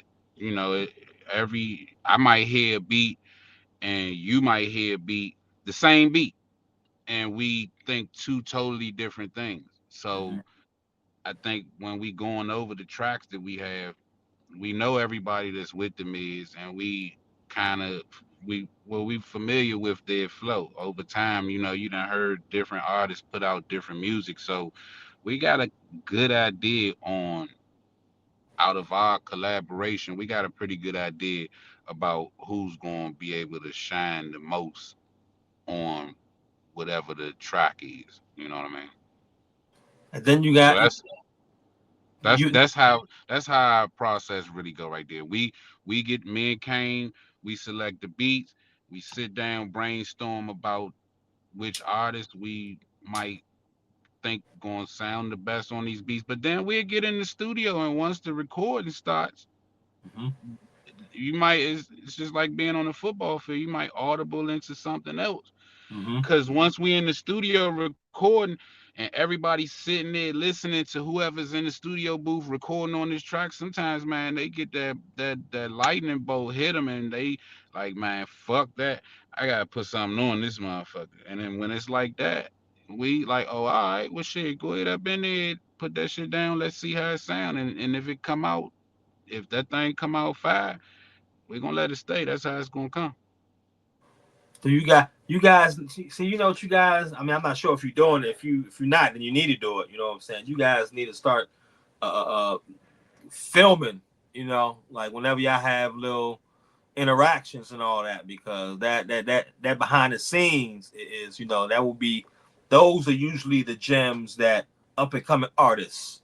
I might hear a beat and you might hear a beat, the same beat, and we think two totally different things. So I think when we going over the tracks that we have, we know everybody that's with the Miz, and we kind of we familiar with their flow over time. You done heard different artists put out different music, so we got a good idea on out of our collaboration. We got a pretty good idea about who's going to be able to shine the most on whatever the track is. You know what I mean? And then you So got you. that's how our process really go right there. We get me and Kane, we select the beats, we sit down, brainstorm about which artists we might think gonna sound the best on these beats. But then we'll get in the studio, and once the recording starts, Mhm. you might it's just like being on a football field. You might audible into something else. Mhm. Cause once we in the studio recording and everybody's sitting there listening to whoever's in the studio booth recording on this track, sometimes man they get that lightning bolt hit them and they like, man, fuck that. I gotta put something on this motherfucker. And then when it's like that, we like, oh, all right, well shit, go ahead up in there, put that shit down, let's see how it sound. And if it come out, if that thing come out fire, we're gonna let it stay. That's how it's gonna come. So you guys see, you know what you guys. I mean, I'm not sure if you're doing it. If you're not, then you need to do it. You know what I'm saying? You guys need to start filming. You know, like whenever y'all have little interactions and all that, because that behind the scenes is, you know, that will be, those are usually the gems that up and coming artists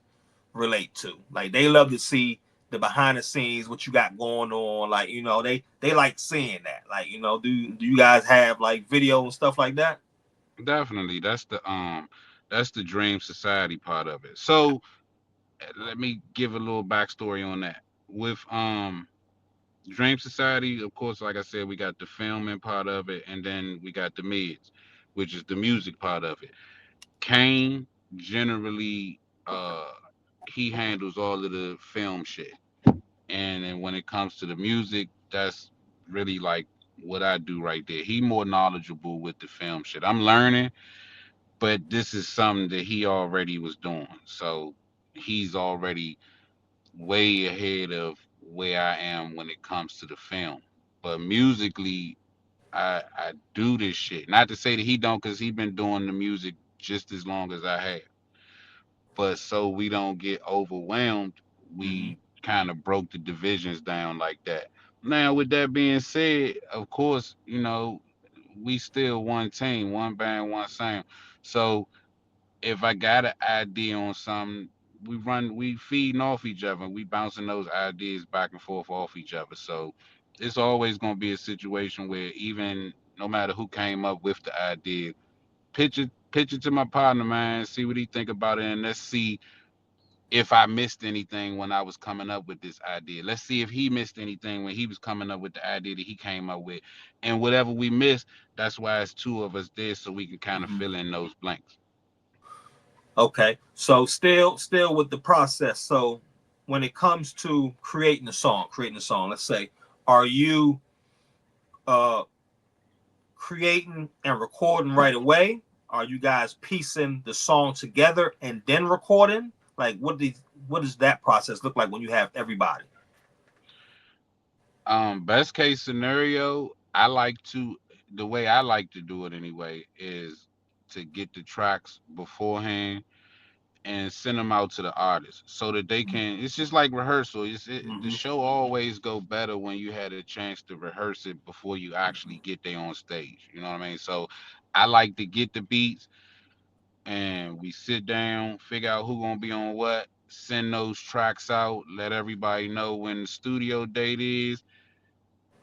relate to. Like they love to see the behind the scenes, what you got going on. Like, you know, they like seeing that. Like, you know, do you guys have like video and stuff like that? Definitely. That's the Dream Society part of it. So let me give a little backstory on that. With Dream Society, of course, like I said, we got the filming part of it, and then we got the mids, which is the music part of it. Kane generally he handles all of the film shit. And then when it comes to the music, that's really like what I do right there. He more knowledgeable with the film shit. I'm learning, but this is something that he already was doing. So he's already way ahead of where I am when it comes to the film. But musically, I do this shit. Not to say that he don't, cause he been doing the music just as long as I have. But so we don't get overwhelmed, Mm-hmm. we kind of broke the divisions down like that. Now, with that being said, of course, you know, we still one team, one band, one sound. So if I got an idea on something, we feeding off each other. We bouncing those ideas back and forth off each other. So it's always gonna be a situation where even no matter who came up with the idea, pitch it to my partner, man, see what he think about it, and let's see if I missed anything when I was coming up with this idea. Let's see if he missed anything when he was coming up with the idea that he came up with. And whatever we missed, that's why it's two of us there so we can kind of Mm-hmm. fill in those blanks. Okay, so still with the process. So when it comes to creating a song, let's say, are you uh creating and recording right away? Are you guys piecing the song together and then recording? Like, what does that process look like when you have everybody? Best case scenario, I like to the way I like to do it anyway is to get the tracks beforehand and send them out to the artists so that they can, it's just like rehearsal. The Mm-hmm. show always go better when you had a chance to rehearse it before you actually get there on stage, you know what I mean? So I like to get the beats and we sit down, figure out who gonna be on what, send those tracks out, let everybody know when the studio date is.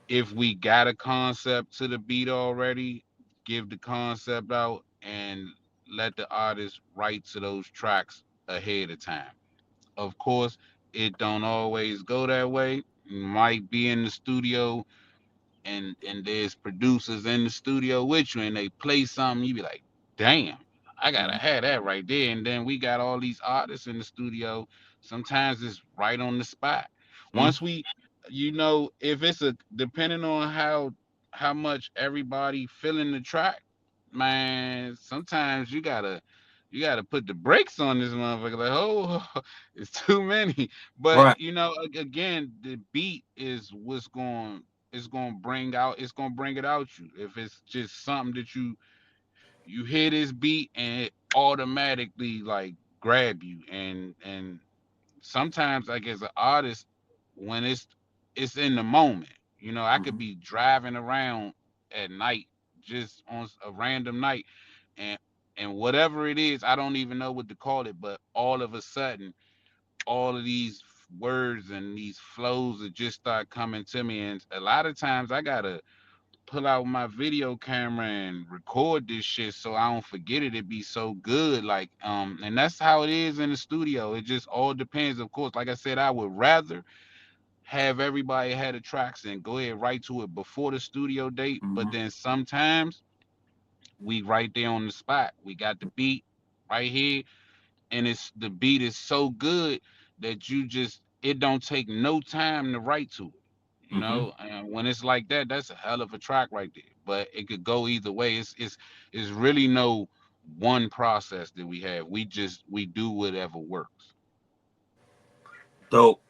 If we got a concept to the beat already, give the concept out and let the artist write to those tracks ahead of time. Of course, it don't always go that way. You might be in the studio and there's producers in the studio with you and they play something, you be like, damn, I gotta Mm-hmm. have that right there. And then we got all these artists in the studio. Sometimes it's right on the spot. Once we, you know, if it's a depending on how much everybody feeling the track, man, sometimes you gotta put the brakes on this motherfucker. Like, oh, it's too many. But Right. you know, again, the beat is what's going it's gonna bring it out you. If it's just something that you hear this beat and it automatically like grab you. And sometimes like as an artist, when it's in the moment, you know, I could Mm-hmm. be driving around at night just on a random night, and whatever it is, I don't even know what to call it, but all of a sudden, all of these words and these flows that just start coming to me, and a lot of times I gotta pull out my video camera and record this shit so I don't forget it. It be so good, like and that's how it is in the studio. It just all depends, of course. Like I said, I would rather have everybody had the tracks and go ahead right to it before the studio date, but then sometimes we right there on the spot. We got the beat right here, and it's the beat is so good that you just it don't take no time to write to it. You know, and when it's like that, that's a hell of a track right there. But it could go either way. It's really no one process that we have. We do whatever works. Dope.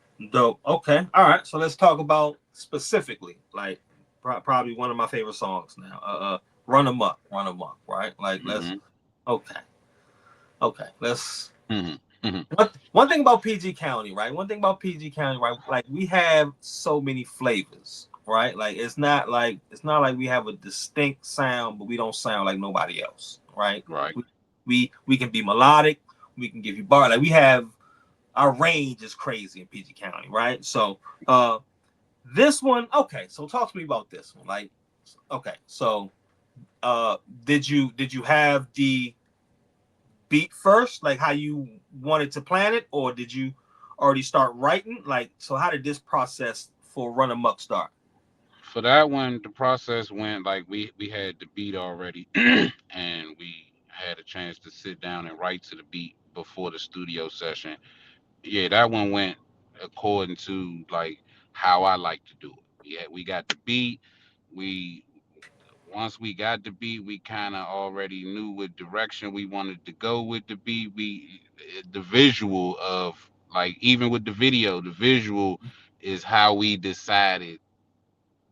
Okay. All right. So let's talk about specifically, like probably one of my favorite songs now. Run 'em up. Right? Like let's. Okay. Let's. One thing about PG County, right? Like we have so many flavors, right? Like it's not like we have a distinct sound, but we don't sound like nobody else, right? Right. We can be melodic. We can give you bar. Like we have. Our range is crazy in PG County, right? So this one, okay, so talk to me about this one. Like, okay, so did you have the beat first, like how you wanted to plan it, or did you already start writing? Like, so how did this process for Run Amok start? For that one, the process went like we had the beat already, and we had a chance to sit down and write to the beat before the studio session. Yeah, that one went according to like how I like to do it. We got the beat. We Once we got the beat, we kind of already knew what direction we wanted to go with the beat. The visual of like even with the video, the visual is how we decided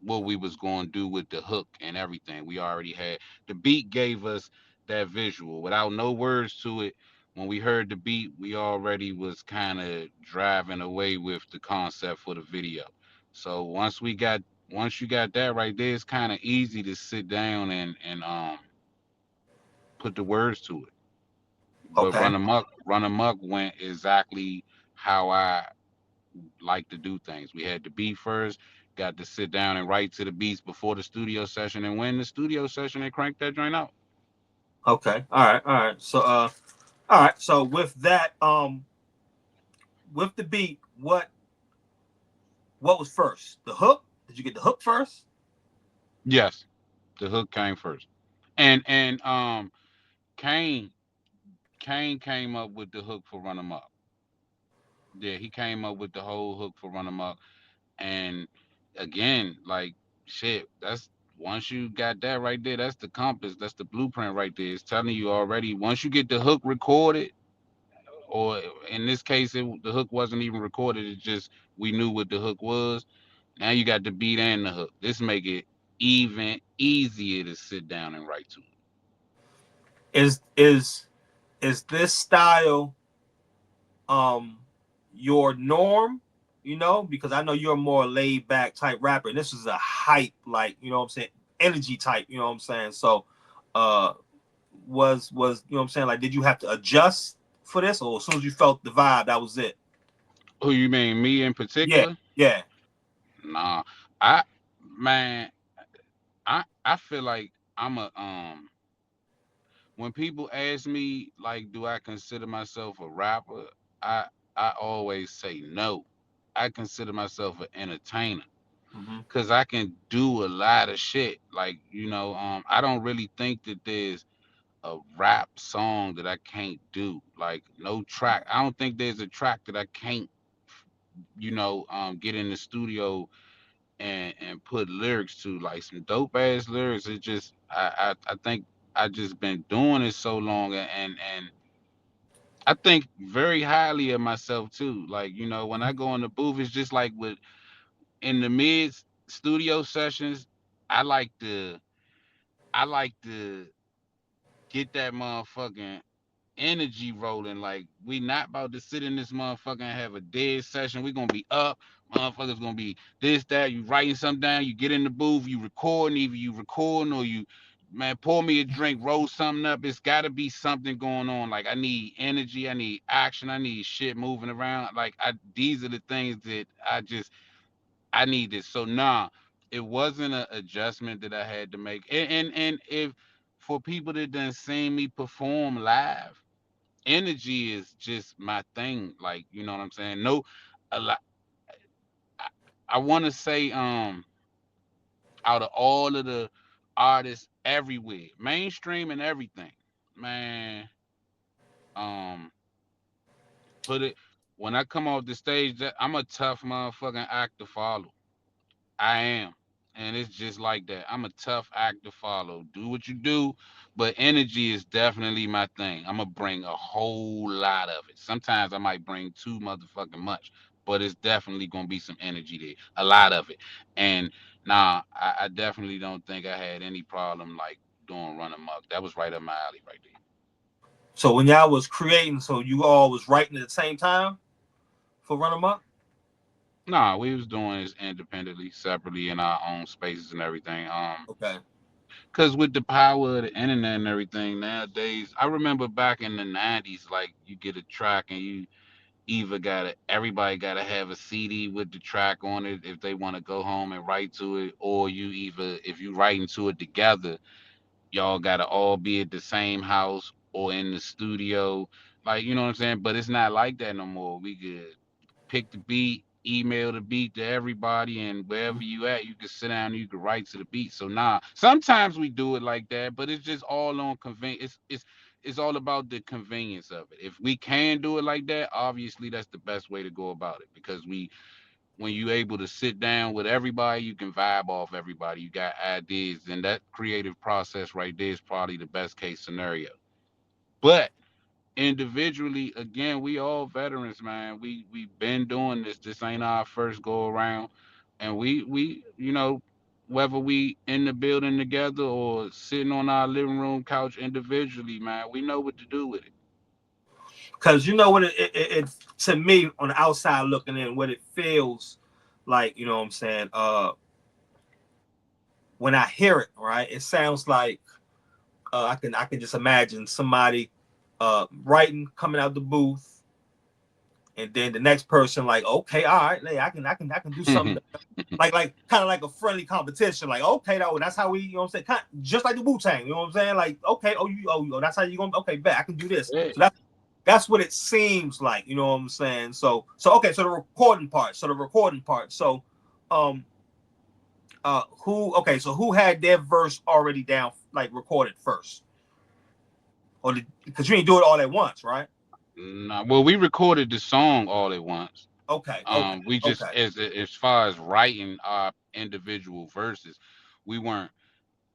what we was going to do with the hook and everything. We already had the beat gave us that visual without no words to it. When we heard the beat, we already was kind of driving away with the concept for the video. So once you got that right there, it's kind of easy to sit down and put the words to it. But Okay. Run Amok went exactly how I like to do things. We had the beat first, got to sit down and write to the beats before the studio session, and when the studio session, they cranked that joint out. Okay. All right. So all right. So with that, with the beat, what was first? The hook? Did you get the hook first? Yes, the hook came first, and Kane came up with the hook for Run 'Em Up. Yeah, he came up with the whole hook for Run 'Em Up, and again, like shit, that's once you got that right there, that's the compass, that's the blueprint right there. It's telling you already. Once you get the hook recorded, or in this case, the hook wasn't even recorded. It's just we knew what the hook was. Now you got the beat and the hook. This make it even easier to sit down and write to. Is this style your norm? You know, because I know you're a more laid back type rapper, and this is a hype, like, you know what I'm saying, energy type, you know what I'm saying? So was you know what I'm saying, like, did you have to adjust for this, or as soon as you felt the vibe, that was it? Who you mean, me in Yeah, particular? yeah. Nah, I man, I feel like I'm a when people ask me like, do I consider myself a rapper? I I always say no. I consider myself an entertainer because I can do a lot of shit. Like, I don't really think that there's a rap song that I can't do. Like, no track. I don't think there's a track that I can't, get in the studio and put lyrics to, like some dope ass lyrics. It just I think I just been doing it so long, and I think very highly of myself too. Like, when I go in the booth, it's just like with in the mid studio sessions, I like to I like to get that motherfucking energy rolling. Like, we not about to sit in this motherfucker and have a dead session. We gonna be up. Motherfuckers gonna be this, that. You writing something down. You get in the booth. You recording. Either you recording or you man, pour me a drink, roll something up. It's got to be something going on. Like I need energy, I need action, I need shit moving around. Like these are the things that I needed. So nah, it wasn't an adjustment that I had to make. And if for people that done seen me perform live, energy is just my thing. Like you know what I'm saying? No, a lot. I want to say out of all of the artists everywhere, mainstream and everything, man. Um, put it when I come off the stage, I'm a tough motherfucking act to follow. I am. And it's just like that. I'm a tough act to follow. Do what you do, but energy is definitely my thing. I'm gonna bring a whole lot of it. Sometimes I might bring too motherfucking much, but it's definitely gonna be some energy there. A lot of it. And nah, I definitely don't think I had any problem like doing Run Amok. That was right up my alley right there. So when y'all was creating, so you all was writing at the same time for Run Amok? Nah, we was doing this independently, separately in our own spaces and everything. Okay. Cause with the power of the internet and everything nowadays, I remember back in the '90s, like you get a track and you either everybody gotta have a CD with the track on it if they want to go home and write to it, or you either if you writing to it together, y'all gotta all be at the same house or in the studio, like you know what I'm saying. But it's not like that no more. We could pick the beat, email the beat to everybody, and wherever you at, you can sit down and you can write to the beat. So nah, sometimes we do it like that, but it's just all on convenience. It's all about the convenience of it. If we can do it like that, obviously that's the best way to go about it because when you able to sit down with everybody, you can vibe off everybody. You got ideas, and that creative process right there is probably the best case scenario. But individually, again, we all veterans, man. We've been doing this. This ain't our first go around, and we whether we in the building together or sitting on our living room couch individually, man, we know what to do with it. Because you know what it to me on the outside looking in, what it feels like, you know what I'm saying? When I hear it, right, it sounds like I can just imagine somebody writing, coming out the booth, and then the next person like, okay, all right, hey, I can do something like kind of like a friendly competition, like okay, that's how we, you know what I'm saying, kind of, just like the Wu-Tang, you know what I'm saying, like okay, that's how you going, okay, bet I can do this. Yeah. So that's what it seems like, you know what I'm saying. So okay, so the recording part. So who had their verse already down, like recorded first? Or because you ain't do it all at once, right? Nah, well, we recorded the song all at once. Okay. We just as far as writing our individual verses, we weren't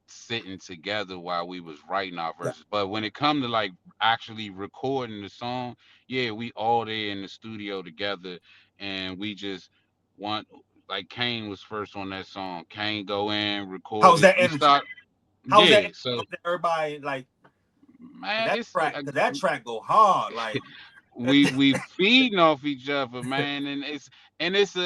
sitting together while we was writing our verses. But when it come to like actually recording the song, yeah, we all there in the studio together, and we just want like Kane was first on that song. Kane go in, record How's it. that We energy? start. How's Yeah, that? so Everybody like man, that track go hard. Like we feeding off each other, man, and it's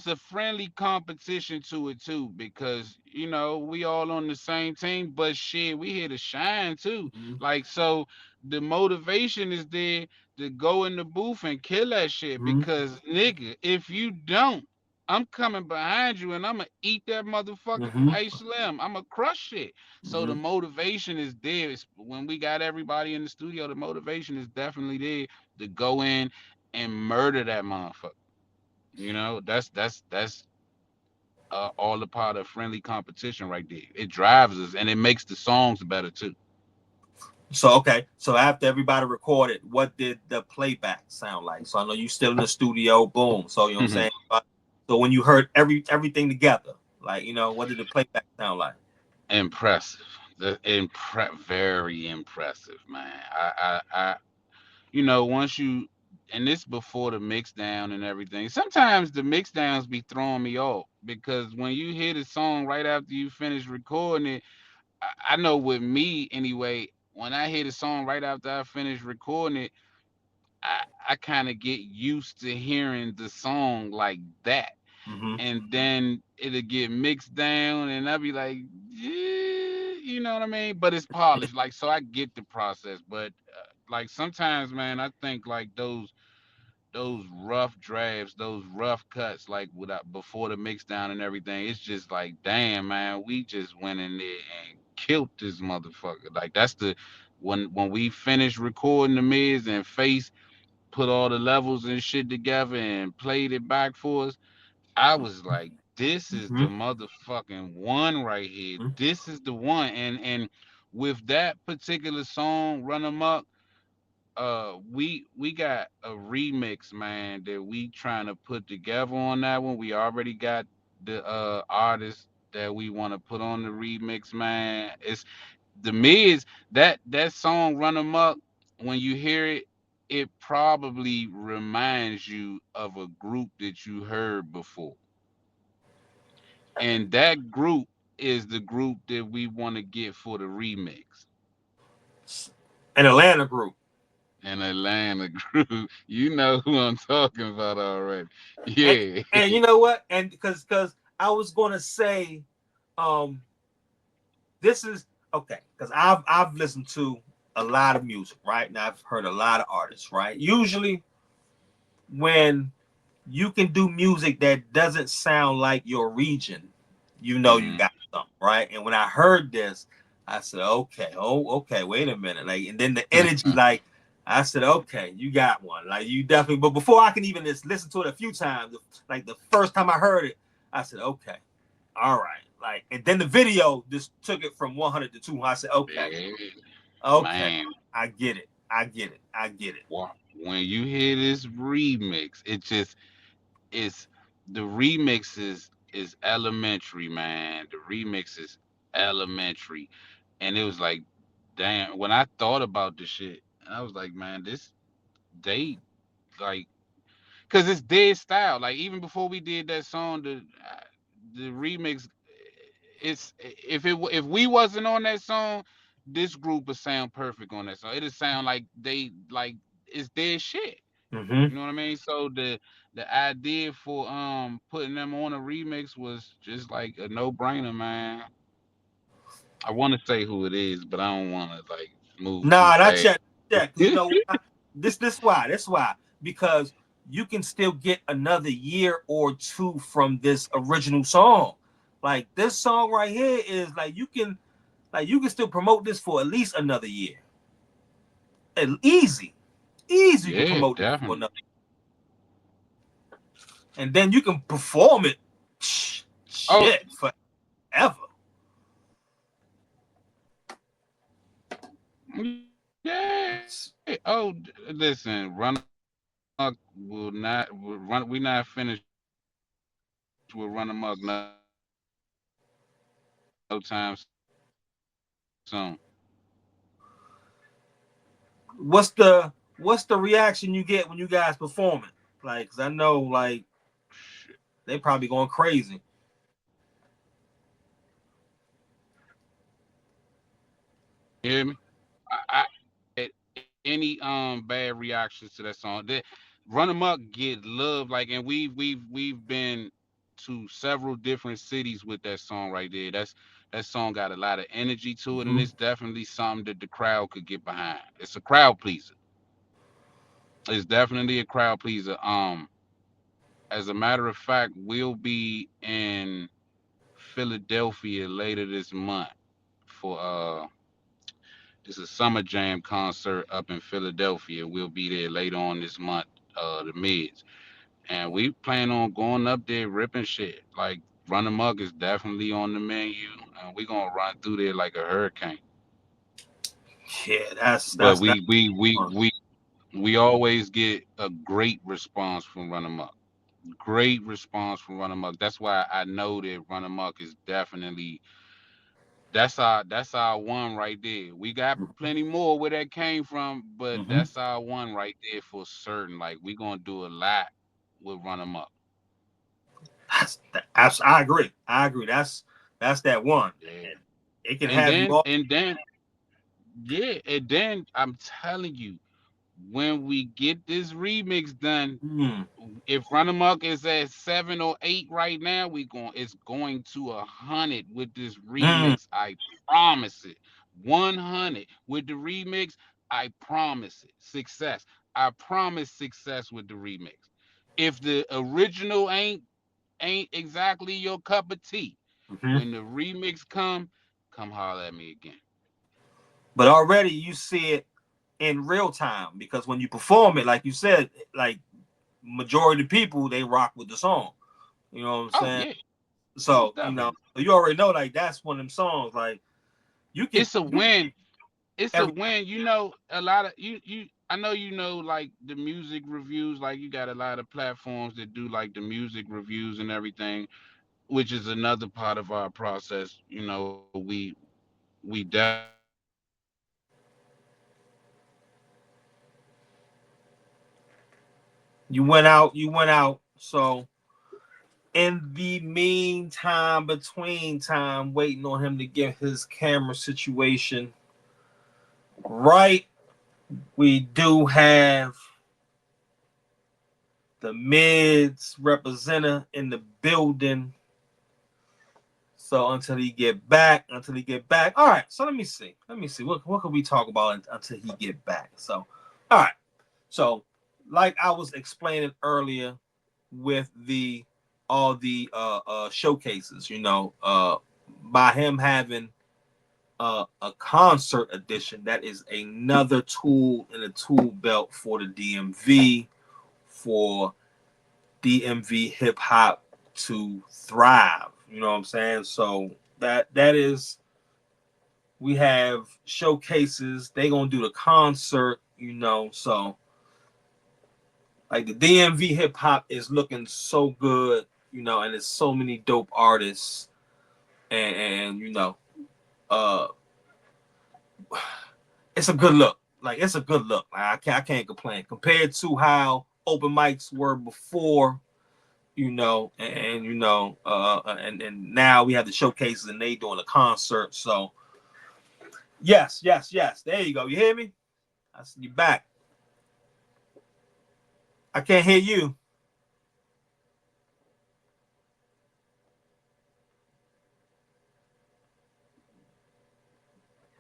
a friendly competition to it too because we all on the same team, but shit, we here to shine too. Like so the motivation is there to go in the booth and kill that shit because nigga, if you don't, I'm coming behind you and I'm gonna eat that motherfucker. Hey Slim, I'm gonna crush it. So the motivation is there. When we got everybody in the studio, the motivation is definitely there to go in and murder that motherfucker. That's all a part of friendly competition right there. It drives us and it makes the songs better too. So okay, so after everybody recorded, what did the playback sound like? So I know you still in the studio, boom. So you know what I'm saying. So when you heard everything together, like what did the playback sound like? Impressive, very impressive, man. Once you, and this before the mix down and everything. Sometimes the mix downs be throwing me off because when you hear the song right after you finish recording it, I know with me anyway, when I hear the song right after I finish recording it, I kind of get used to hearing the song like that. And then it'll get mixed down and I'll be like, yeah, you know what I mean? But it's polished, like, so I get the process. But like sometimes, man, I think like those rough drafts, those rough cuts, like without before the mix down and everything, it's just like, damn, man, we just went in there and killed this motherfucker. Like that's the when we finished recording the Miz and Face put all the levels and shit together and played it back for us, I was like, this is the motherfucking one right here. This is the one. And with that particular song, Run 'Em Up, we got a remix, man, that we trying to put together on that one. We already got the artist that we want to put on the remix, man. It's the Miz, that song Run 'Em Up, when you hear it, it probably reminds you of a group that you heard before. And that group is the group that we want to get for the remix. An Atlanta group. An Atlanta group. You know who I'm talking about already. Yeah. And you know what? And because I was gonna say, this is okay, because I've listened to a lot of music, right? And I've heard a lot of artists, right? Usually when you can do music that doesn't sound like your region, you know you got something, right? And when I heard this, I said, okay, wait a minute. Like, and then the energy, like, I said, okay, you got one. Like, you definitely, but before I can even just listen to it a few times, like the first time I heard it, I said, okay, all right. Like, and then the video just took it from 100 to 200. I said, okay, Man. I get it. Wow. When you hear this remix, it's the remix is elementary, man. The remix is elementary. And it was like, damn, when I thought about this shit, I was like, man, they like, cause it's dead style. Like even before we did that song, the remix, it's if we wasn't on that song, this group would sound perfect on that song. It'd sound like they like it's their shit. You know what I mean? So the idea for putting them on a remix was just like a no-brainer, man. I want to say who it is, but I don't want to like move. Nah, not yet. Yeah, you know this why. That's why, because you can still get another year or two from this original song. Like this song right here is like you can still promote this for at least another year. Easy to promote this for another year. And then you can perform it forever. Yes. Oh, listen, Run Amok we're not finished with Run Amok no time soon. What's the reaction you get when you guys perform it? Like, 'cause I know like they probably going crazy. You hear me? I any bad reactions to that song. That Run Amok get love, like, and we've been to several different cities with that song right there. That song got a lot of energy to it, and it's definitely something that the crowd could get behind. It's a crowd pleaser. It's definitely a crowd pleaser. As a matter of fact, we'll be in Philadelphia later this month for it's a Summer Jam concert up in Philadelphia. We'll be there later on this month, the Mids. And we plan on going up there ripping shit. Like Run Amok is definitely on the menu, and we're gonna run through there like a hurricane. Yeah, that's but we always get a great response from Run Amok. Great response from Run Amok. That's why I know that Run Amok is definitely that's our one right there. We got plenty more where that came from, but that's our one right there for certain. Like we gonna do a lot with Run Amok. I agree. That's that one. Yeah. It can have you all. And then I'm telling you, when we get this remix done, Mm. if Run Amok is at 7 or 8 right now, it's going to 100 with this Mm. remix. I promise it. 100 with the remix. I promise it. Success. I promise success with the remix. If the original ain't exactly your cup of tea, Hmm. when the remix come holler at me again. But already you see it in real time because when you perform it, like you said, like majority of the people they rock with the song. You know what I'm Oh saying? yeah, So most you know, definitely. you already know like that's one of them songs. Like you can It's a you win. It's a every win. You know, a lot of I know like the music reviews, like you got a lot of platforms that do like the music reviews and everything, which is another part of our process. We definitely you went out. So in the meantime, between time, waiting on him to get his camera situation right, we do have the mids representative in the building. So until he get back. All right. So let me see. What can we talk about until he get back? So, all right. So, like I was explaining earlier, with the all the showcases, by him having a concert edition, that is another tool in the tool belt for the DMV, for DMV hip hop to thrive. You know what I'm saying? So that is, we have showcases. They gonna do the concert. So like the DMV hip hop is looking so good. And there's so many dope artists, and uh, it's a good look. Like it's a good look. Like, I can't complain compared to how open mics were before. And now we have the showcases and they doing a concert. So yes, yes, yes. There you go. You hear me? I see you back. I can't hear you.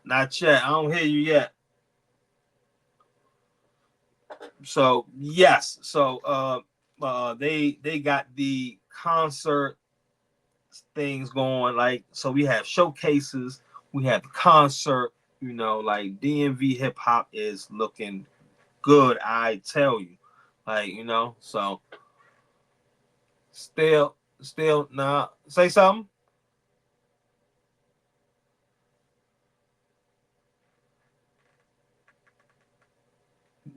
Not yet. I don't hear you yet. So yes. So they got the concert things going. Like, so we have showcases, we have the concert. Like DMV hip hop is looking good. I tell you, like So still, nah. Say something.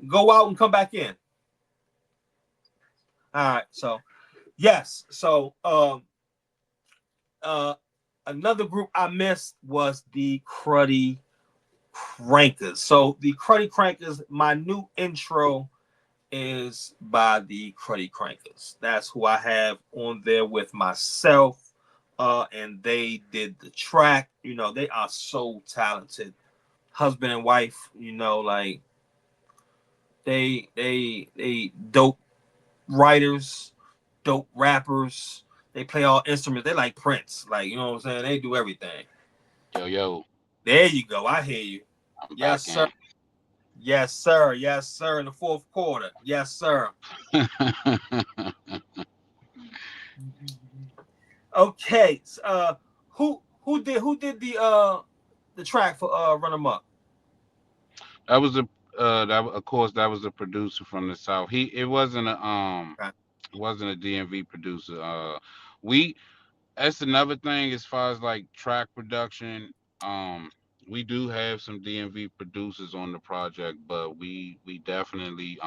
Go out and come back in. All right. So yes. So uh another group I missed was the Cruddy Crankers. So the Cruddy Crankers, my new intro is by the Cruddy Crankers. That's who I have on there with myself. And they did the track. They are so talented. Husband and wife, like they dope writers, dope rappers. They play all instruments. They like Prince. Like, you know what I'm saying? They do everything. yo, There you go. I hear you. I'm Yes, back sir. in. Yes, sir. Yes, sir. In the fourth quarter. Yes, sir. Okay. Who did the track for Run 'Em Up? That was a of course that was a producer from the south. It wasn't a Okay. it wasn't a DMV producer. We That's another thing as far as like track production. Um, we do have some DMV producers on the project, but we definitely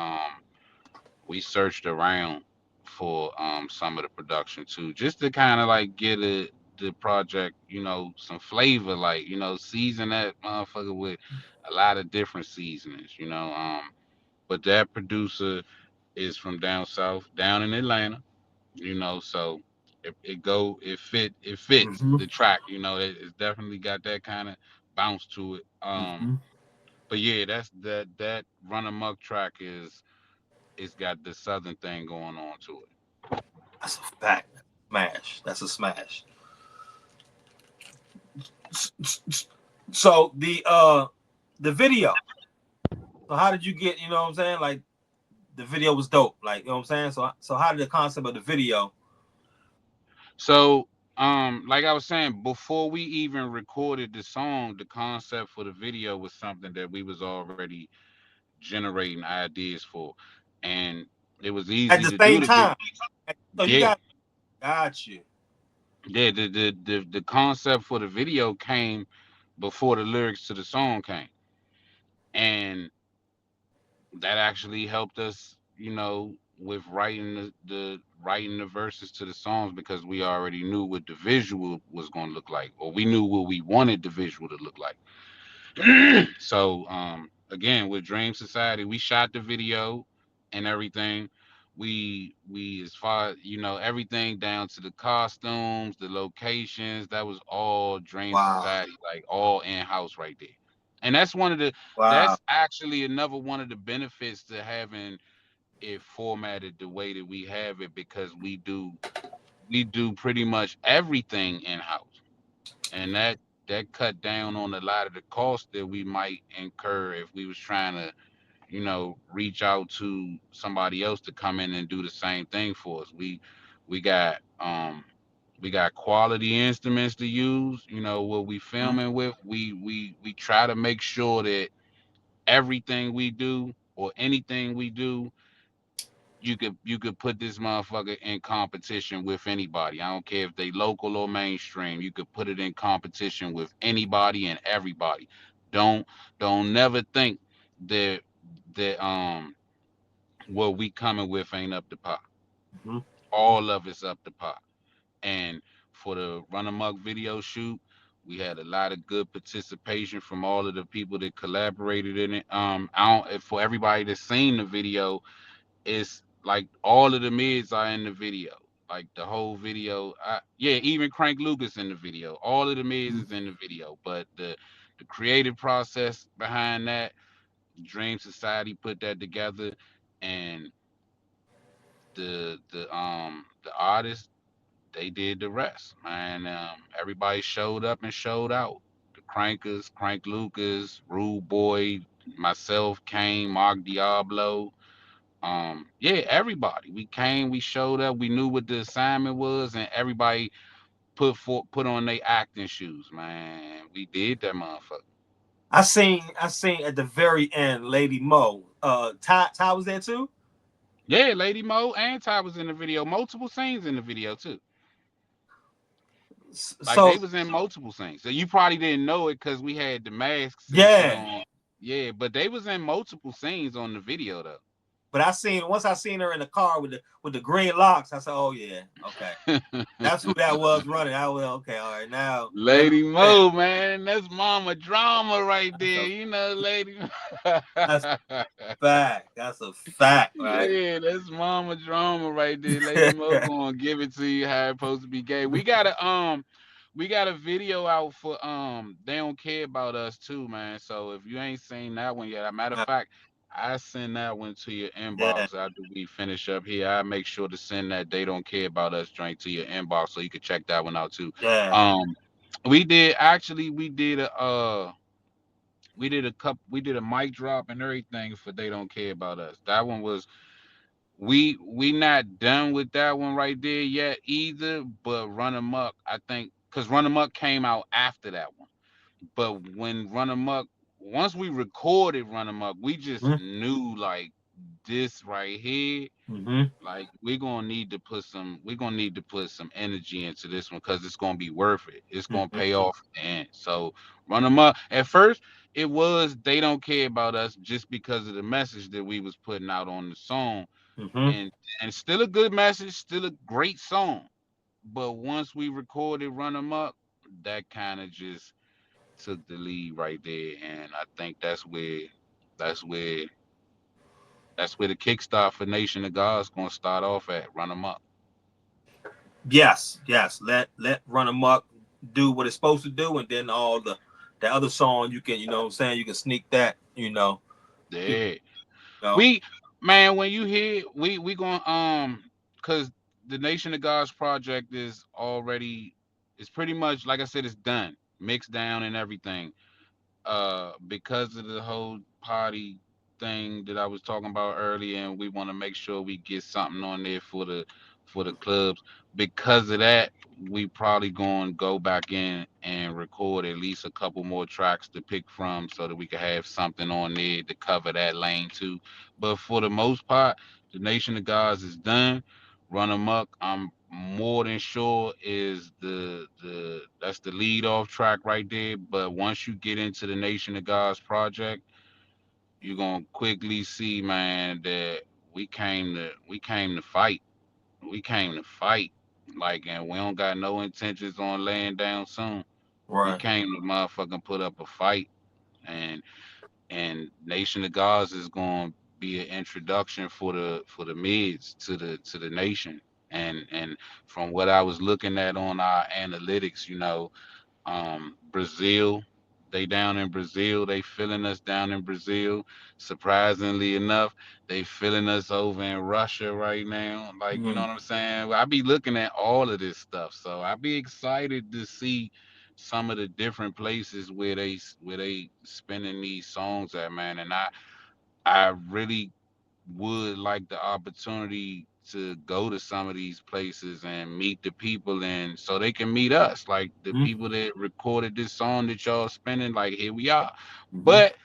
we searched around for some of the production too, just to kind of like get the project, some flavor, like season that motherfucker with a lot of different seasonings, but that producer is from down south, down in Atlanta, so it fits Mm-hmm. the track, it's definitely got that kind of bounce to it. Mm-hmm. But yeah, that's that Run Amok track it's got the southern thing going on to it. That's a fact. Smash. That's a smash. So the video. So how did you get, you know what I'm saying? Like the video was dope. Like, you know what I'm saying? So how did the concept of the video? So like I was saying, before we even recorded the song, the concept for the video was something that we was already generating ideas for. And it was At easy the to do same the video. time. So you Yeah. got you. Yeah, the concept for the video came before the lyrics to the song came. And that actually helped us, with writing the writing the verses to the songs because we already knew what the visual was going to look like, or we knew what we wanted the visual to look like. So again, with Dream Society, we shot the video and everything. We as far everything down to the costumes, the locations, that was all Dream Wow. Society, like all in-house right there. And Wow. that's actually another one of the benefits to having it formatted the way that we have it, because we do pretty much everything in-house. And that cut down on a lot of the costs that we might incur if we was trying to reach out to somebody else to come in and do the same thing for us. We got we got quality instruments to use. What we filming with, we try to make sure that everything we do or anything we do, you could put this motherfucker in competition with anybody. I don't care if they local or mainstream. You could put it in competition with anybody and everybody. Don't don't never think that what we coming with ain't up to par. Mm-hmm. All of it's up to par. And for the Run Amok video shoot, we had a lot of good participation from all of the people that collaborated in it. For everybody that's seen the video, it's like all of the mids are in the video. Like the whole video. Yeah, even Crank Lucas in the video. All of the mids is in the video. But the creative process behind that, Dream Society put that together, and the artists, they did the rest, man. Everybody showed up and showed out. The Crankers, Crank Lucas, Rude Boy, myself, Kane, Mark Diablo. Yeah, everybody. We came, we showed up, we knew what the assignment was, and everybody put on their acting shoes, man. We did that motherfucker. I seen at the very end, Lady Mo. Ty was there too? Yeah, Lady Mo and Ty was in the video. Multiple scenes in the video too. Like So they was in multiple scenes. So you probably didn't know it because we had the masks and shit yeah. on. Yeah, but they was in multiple scenes on the video though. But once I seen her in the car with the green locks, I said, "Oh yeah, okay, that's who that was running." I will, okay, all right, now Lady Mo, man, that's mama drama right there. Lady. That's a fact. That's a fact, right? Yeah, that's mama drama right there. Lady Mo gonna give it to you how it's supposed to be gay. We got a video out for They Don't Care About Us too, man. So if you ain't seen that one yet, as a matter of fact, I send that one to your Yeah, inbox after we finish up here. I make sure to send that They Don't Care About Us joint to your inbox so you can check that one out too. yeah. We did we did a mic drop and everything for They Don't Care About Us. That one was we not done with that one right there yet either, but Run Amok, I think, because Run Amok came out after that one. But when Run Amok, once we recorded Run Amok, we just knew like this right here, like we're gonna need to put some energy into this one because it's gonna be worth it. It's gonna pay off at the end. So Run Amok, at first it was They Don't Care About Us just because of the message that we was putting out on the song. And still a good message, still a great song. But once we recorded Run Amok, that kind of just took the lead right there. And I think that's where the kickstart for Nation of God's gonna start off at. Run Amok. Yes. Let Run Amok do what it's supposed to do, and then all the That other song, you can, you know what I'm saying, you can sneak that, you know. Yeah. You know. We, man, when you hear we going cause the Nation of God's project is already, it's pretty much like I said, it's done, mixed down and everything. Because of the whole party thing that I was talking about earlier, and we want to make sure we get something on there for the clubs. Because of that, we probably going to go back in and record at least a couple more tracks to pick from, so that we can have something on there to cover that lane too. But for the most part, the Nation of Gods is done. Run Amok, I'm more than sure is the that's the lead off track right there. But once you get into the Nation of God's project, you're gonna quickly see, man, that we came to fight. We came to fight. Like, and we don't got no intentions on laying down soon. We Right. came to motherfucking put up a fight. and and Nation of Gods is going to be an introduction for the mids to the nation. And from what I was looking at on our analytics, Brazil, they down in Brazil, they feeling us down in Brazil. Surprisingly enough, they feeling us over in Russia right now. Like, you know Mm. what I'm saying? I be looking at all of this stuff, so I be excited to see some of the different places where they spinning these songs at, man. And I really would like the opportunity to go to some of these places and meet the people, and so they can meet us, like the Mm. people that recorded this song that y'all spinning. Like, here we are. Mm-hmm. But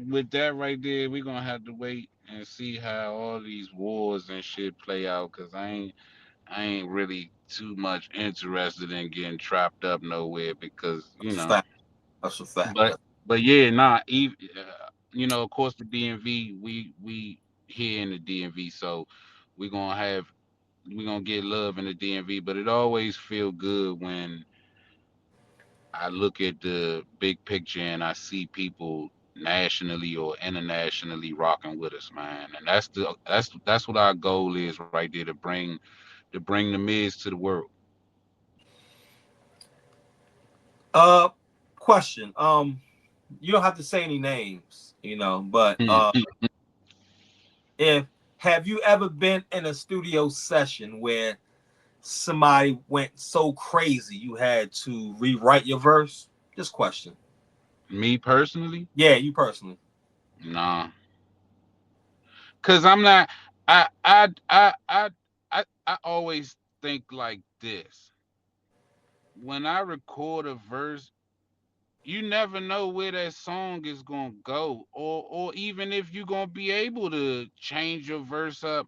with that right there, we're gonna have to wait and see how all these wars and shit play out, because I ain't really too much interested in getting trapped up nowhere, because That's a fact. That's a fact. but yeah, nah. Even of course, the DMV, we here in the DMV, so we're gonna have we're gonna get love in the DMV. But it always feel good when I look at the big picture and I see people nationally or internationally rocking with us, man. And that's what our goal is right there, to bring the mids to the world. Uh, question. You don't have to say any names, you know, but if have you ever been in a studio session where somebody went so crazy you had to rewrite your verse? Just question. Me personally, Yeah, you personally. nah, cause I'm not. I always think like this. When I record a verse, you never know where that song is gonna go, or even if you're gonna be able to change your verse up.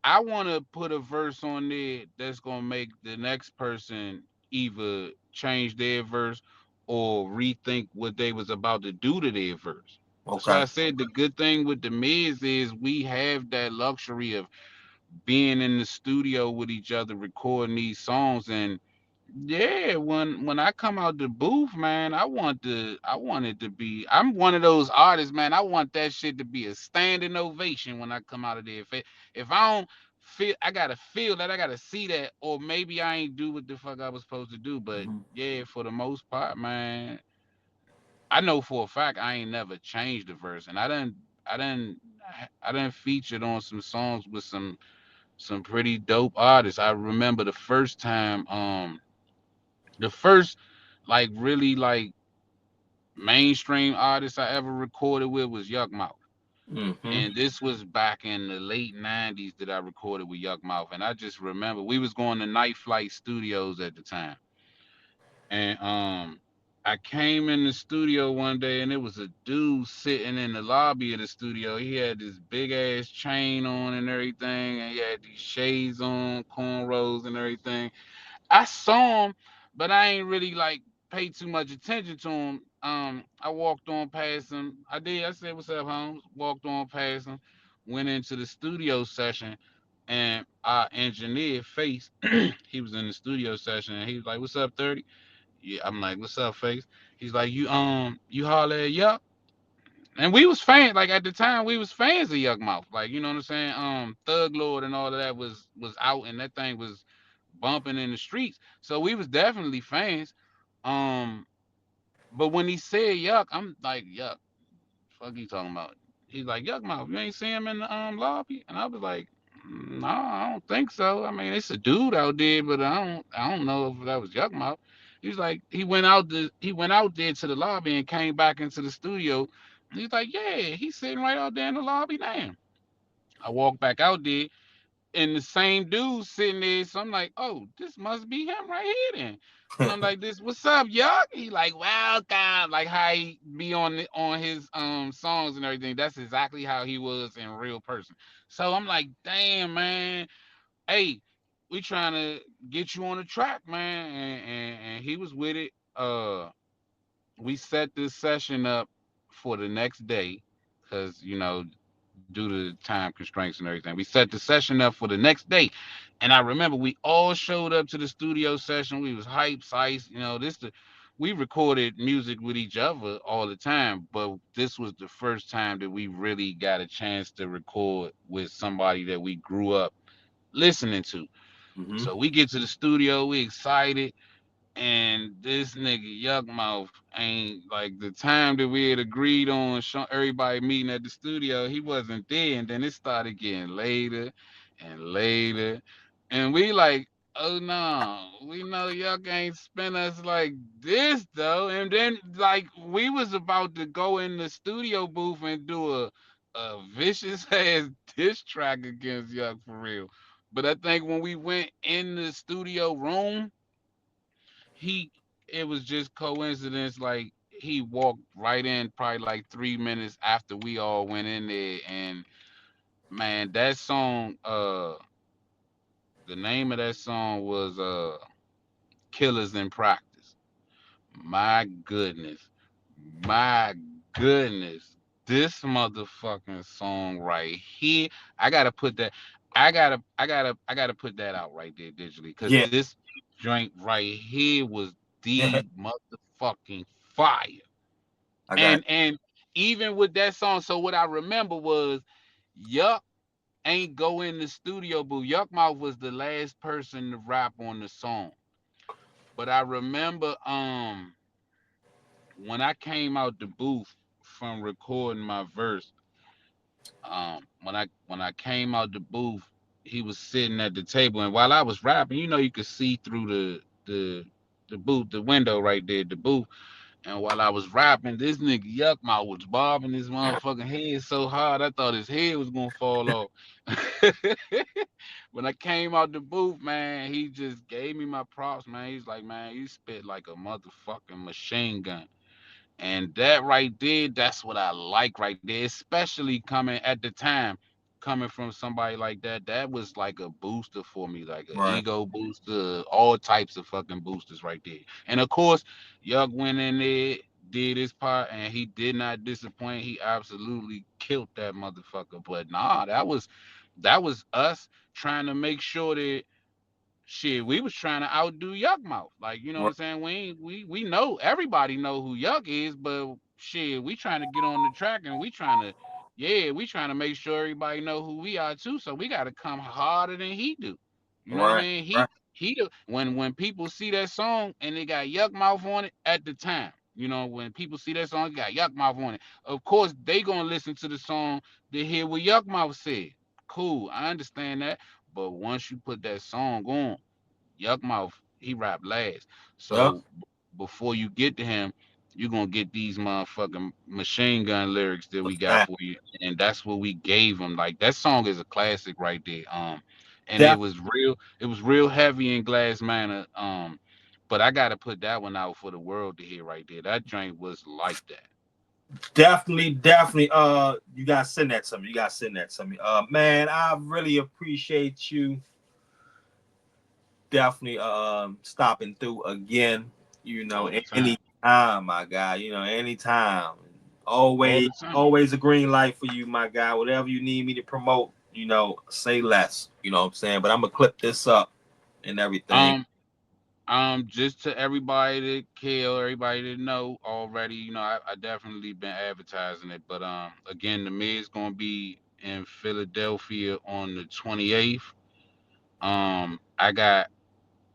I want to put a verse on there that's gonna make the next person either change their verse or rethink what they was about to do to their verse. That's why Okay. I said the good thing with the Miz is we have that luxury of being in the studio with each other, recording these songs. And yeah, when I come out the booth, man, I want it to be. I'm one of those artists, man. I want that shit to be a standing ovation when I come out of there. If I don't feel, I gotta feel that, I gotta see that, or maybe I ain't do what the fuck I was supposed to do. But Mm-hmm. yeah, for the most part, man, I know for a fact I ain't never changed the verse, and I done, I done featured on some songs with some pretty dope artists. I remember the first time, the first like really like mainstream artist I ever recorded with was Yuck Mouth. Mm-hmm. And this was back in the late 90s that I recorded with Yuck Mouth. And I just remember we was going to Night Flight Studios at the time. And I came in the studio one day and it was a dude sitting in the lobby of the studio. He had this big ass chain on and everything, and he had these shades on, cornrows and everything. I saw him, but I ain't really like pay too much attention to him. I walked on past him. I did. I said, "What's up, Holmes?" Walked on past him, went into the studio session, and our engineer Face, he was in the studio session, and he was like, "What's up, 30?" Yeah, I'm like, "What's up, Face?" He's like, you holler at Yuck?" And we was fans, like at the time we was fans of Yuck Mouth. Like, you know what I'm saying? Thug Lord and all of that was out, and that thing was bumping in the streets. So we was definitely fans. Um But when he said yuck, I'm like, yuck. Fuck you talking about? He's like, yuck mouth. You ain't see him in the lobby? And I was like, no, I don't think so. I mean, it's a dude out there, but I don't know if that was yuck mouth. He's like, he went out there to the lobby and came back into the studio. And he's like, yeah, he's sitting right out there in the lobby now. I walked back out there and the same dude sitting there. So I'm like, oh, this must be him right here then. And I'm like, this, what's up, y'all? He like, welcome. Like how he be on his songs and everything. That's exactly how he was in real person. So I'm like, damn, man. Hey, we trying to get you on the track, man. And he was with it. We set this session up for the next day because due to time constraints and everything. We set the session up for the next day. And I remember we all showed up to the studio session. We was hype, size, we recorded music with each other all the time, but this was the first time that we really got a chance to record with somebody that we grew up listening to. Mm-hmm. So we get to the studio, we excited, and this nigga Yuck Mouth ain't like the time that we had agreed on everybody meeting at the studio, he wasn't there, and then it started getting later and later, and we like, oh no, we know Yuck ain't spin us like this though. And then like we was about to go in the studio booth and do a vicious ass diss track against Yuck for real. But I think when we went in the studio room, he it was just coincidence, like he walked right in probably like 3 minutes after we all went in there. And man, that song, the name of that song was Killers in Practice. My goodness, my goodness, this motherfucking song right here, I gotta put that, I gotta put that out right there digitally, because Yeah. this joint right here was the motherfucking fire. I got And even with that song, so what I remember was Yuck ain't go in the studio booth. Yuck Mouth was the last person to rap on the song. But I remember when I came out the booth from recording my verse, when I came out the booth, he was sitting at the table, and while I was rapping, you could see through the booth, the window right there, the booth. And while I was rapping, this nigga Yuck Mouth was bobbing his motherfucking head so hard I thought his head was gonna fall off. When I came out the booth, man, he just gave me my props, man. He's like, man, you spit like a motherfucking machine gun. And that right there, that's what I like right there, especially coming at the time, coming from somebody like that. That was like a booster for me, like an right. ego booster, all types of fucking boosters right there. And of course, Yuck went in there, did his part, and he did not disappoint. He absolutely killed that motherfucker. But nah, that was us trying to make sure that shit, we was trying to outdo Yuck Mouth. Like, you know what Right. I'm saying? We know everybody know who Yuck is, but shit, we trying to get on the track, and we trying to make sure everybody know who we are too. So we gotta come harder than he do. You know what I Right. mean? Right. He do when people see that song and they got Yuck Mouth on it at the time. When people see that song, it got Yuck Mouth on it. Of course, they gonna listen to the song to hear what Yuck Mouth said. Cool, I understand that. But once you put that song on, Yuck Mouth, he rap last. Yep. So before you get to him, you're gonna get these motherfucking machine gun lyrics that we got That, for you. And that's what we gave him. Like that song is a classic right there. And that it was real heavy in Glass Manor. But I gotta put that one out for the world to hear right there. That joint was like that. definitely. You gotta send that to me. You gotta send that to me. Man, I really appreciate you. Definitely stopping through again. All the time. Anytime, my guy. Anytime. All Always, the time. always a green light for you, my guy. Whatever you need me to promote, say less. You know what I'm saying? But I'm gonna clip this up and everything. Just to everybody that care, everybody that know already, I definitely been advertising it. But again, the Miz gonna be in Philadelphia on the 28th. I got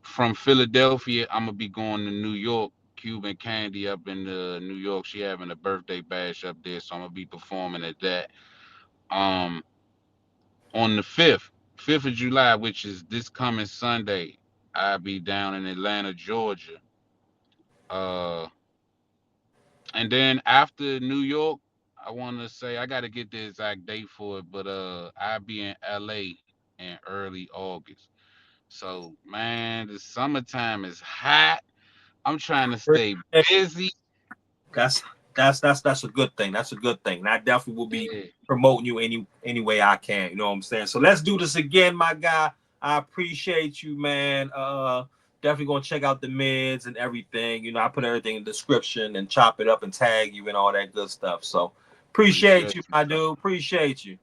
from Philadelphia, I'm gonna be going to New York, Cuban Candy up in New York. She having a birthday bash up there, so I'm gonna be performing at that. On the 5th of July, which is this coming Sunday, I'll be down in Atlanta, Georgia. And then after New York, I want to say I got to get the exact date for it, but I'll be in LA in early August. So man, the summertime is hot. I'm trying to stay busy. That's a good thing. That's a good thing. And I definitely will be promoting you any way I can. You know what I'm saying? So let's do this again, my guy. I appreciate you, man. Definitely gonna check out the mids and everything. You know, I put everything in the description and chop it up and tag you and all that good stuff. So appreciate you, my dude. Appreciate you.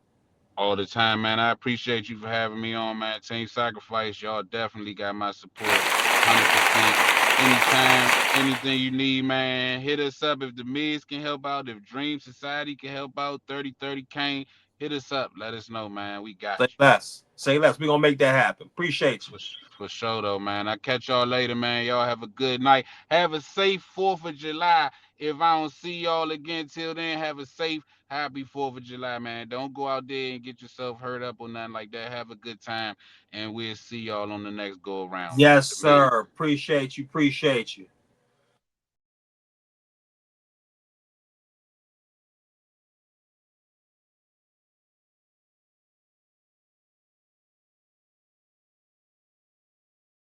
All the time, man. I appreciate you for having me on, man. Team Sacrifice, y'all definitely got my support 100%. Anytime, anything you need, man, hit us up. If the Miz can help out, if Dream Society can help out, 3030 Kane, hit us up. Let us know, man. We got you. Say less. We're going to make that happen. Appreciate you. For sure, though, man. I'll catch y'all later, man. Y'all have a good night. Have a safe 4th of July. If I don't see y'all again till then, have a safe, happy 4th of July, man. Don't go out there and get yourself hurt up or nothing like that. Have a good time, and we'll see y'all on the next go around. Yes, sir. Appreciate you. Appreciate you.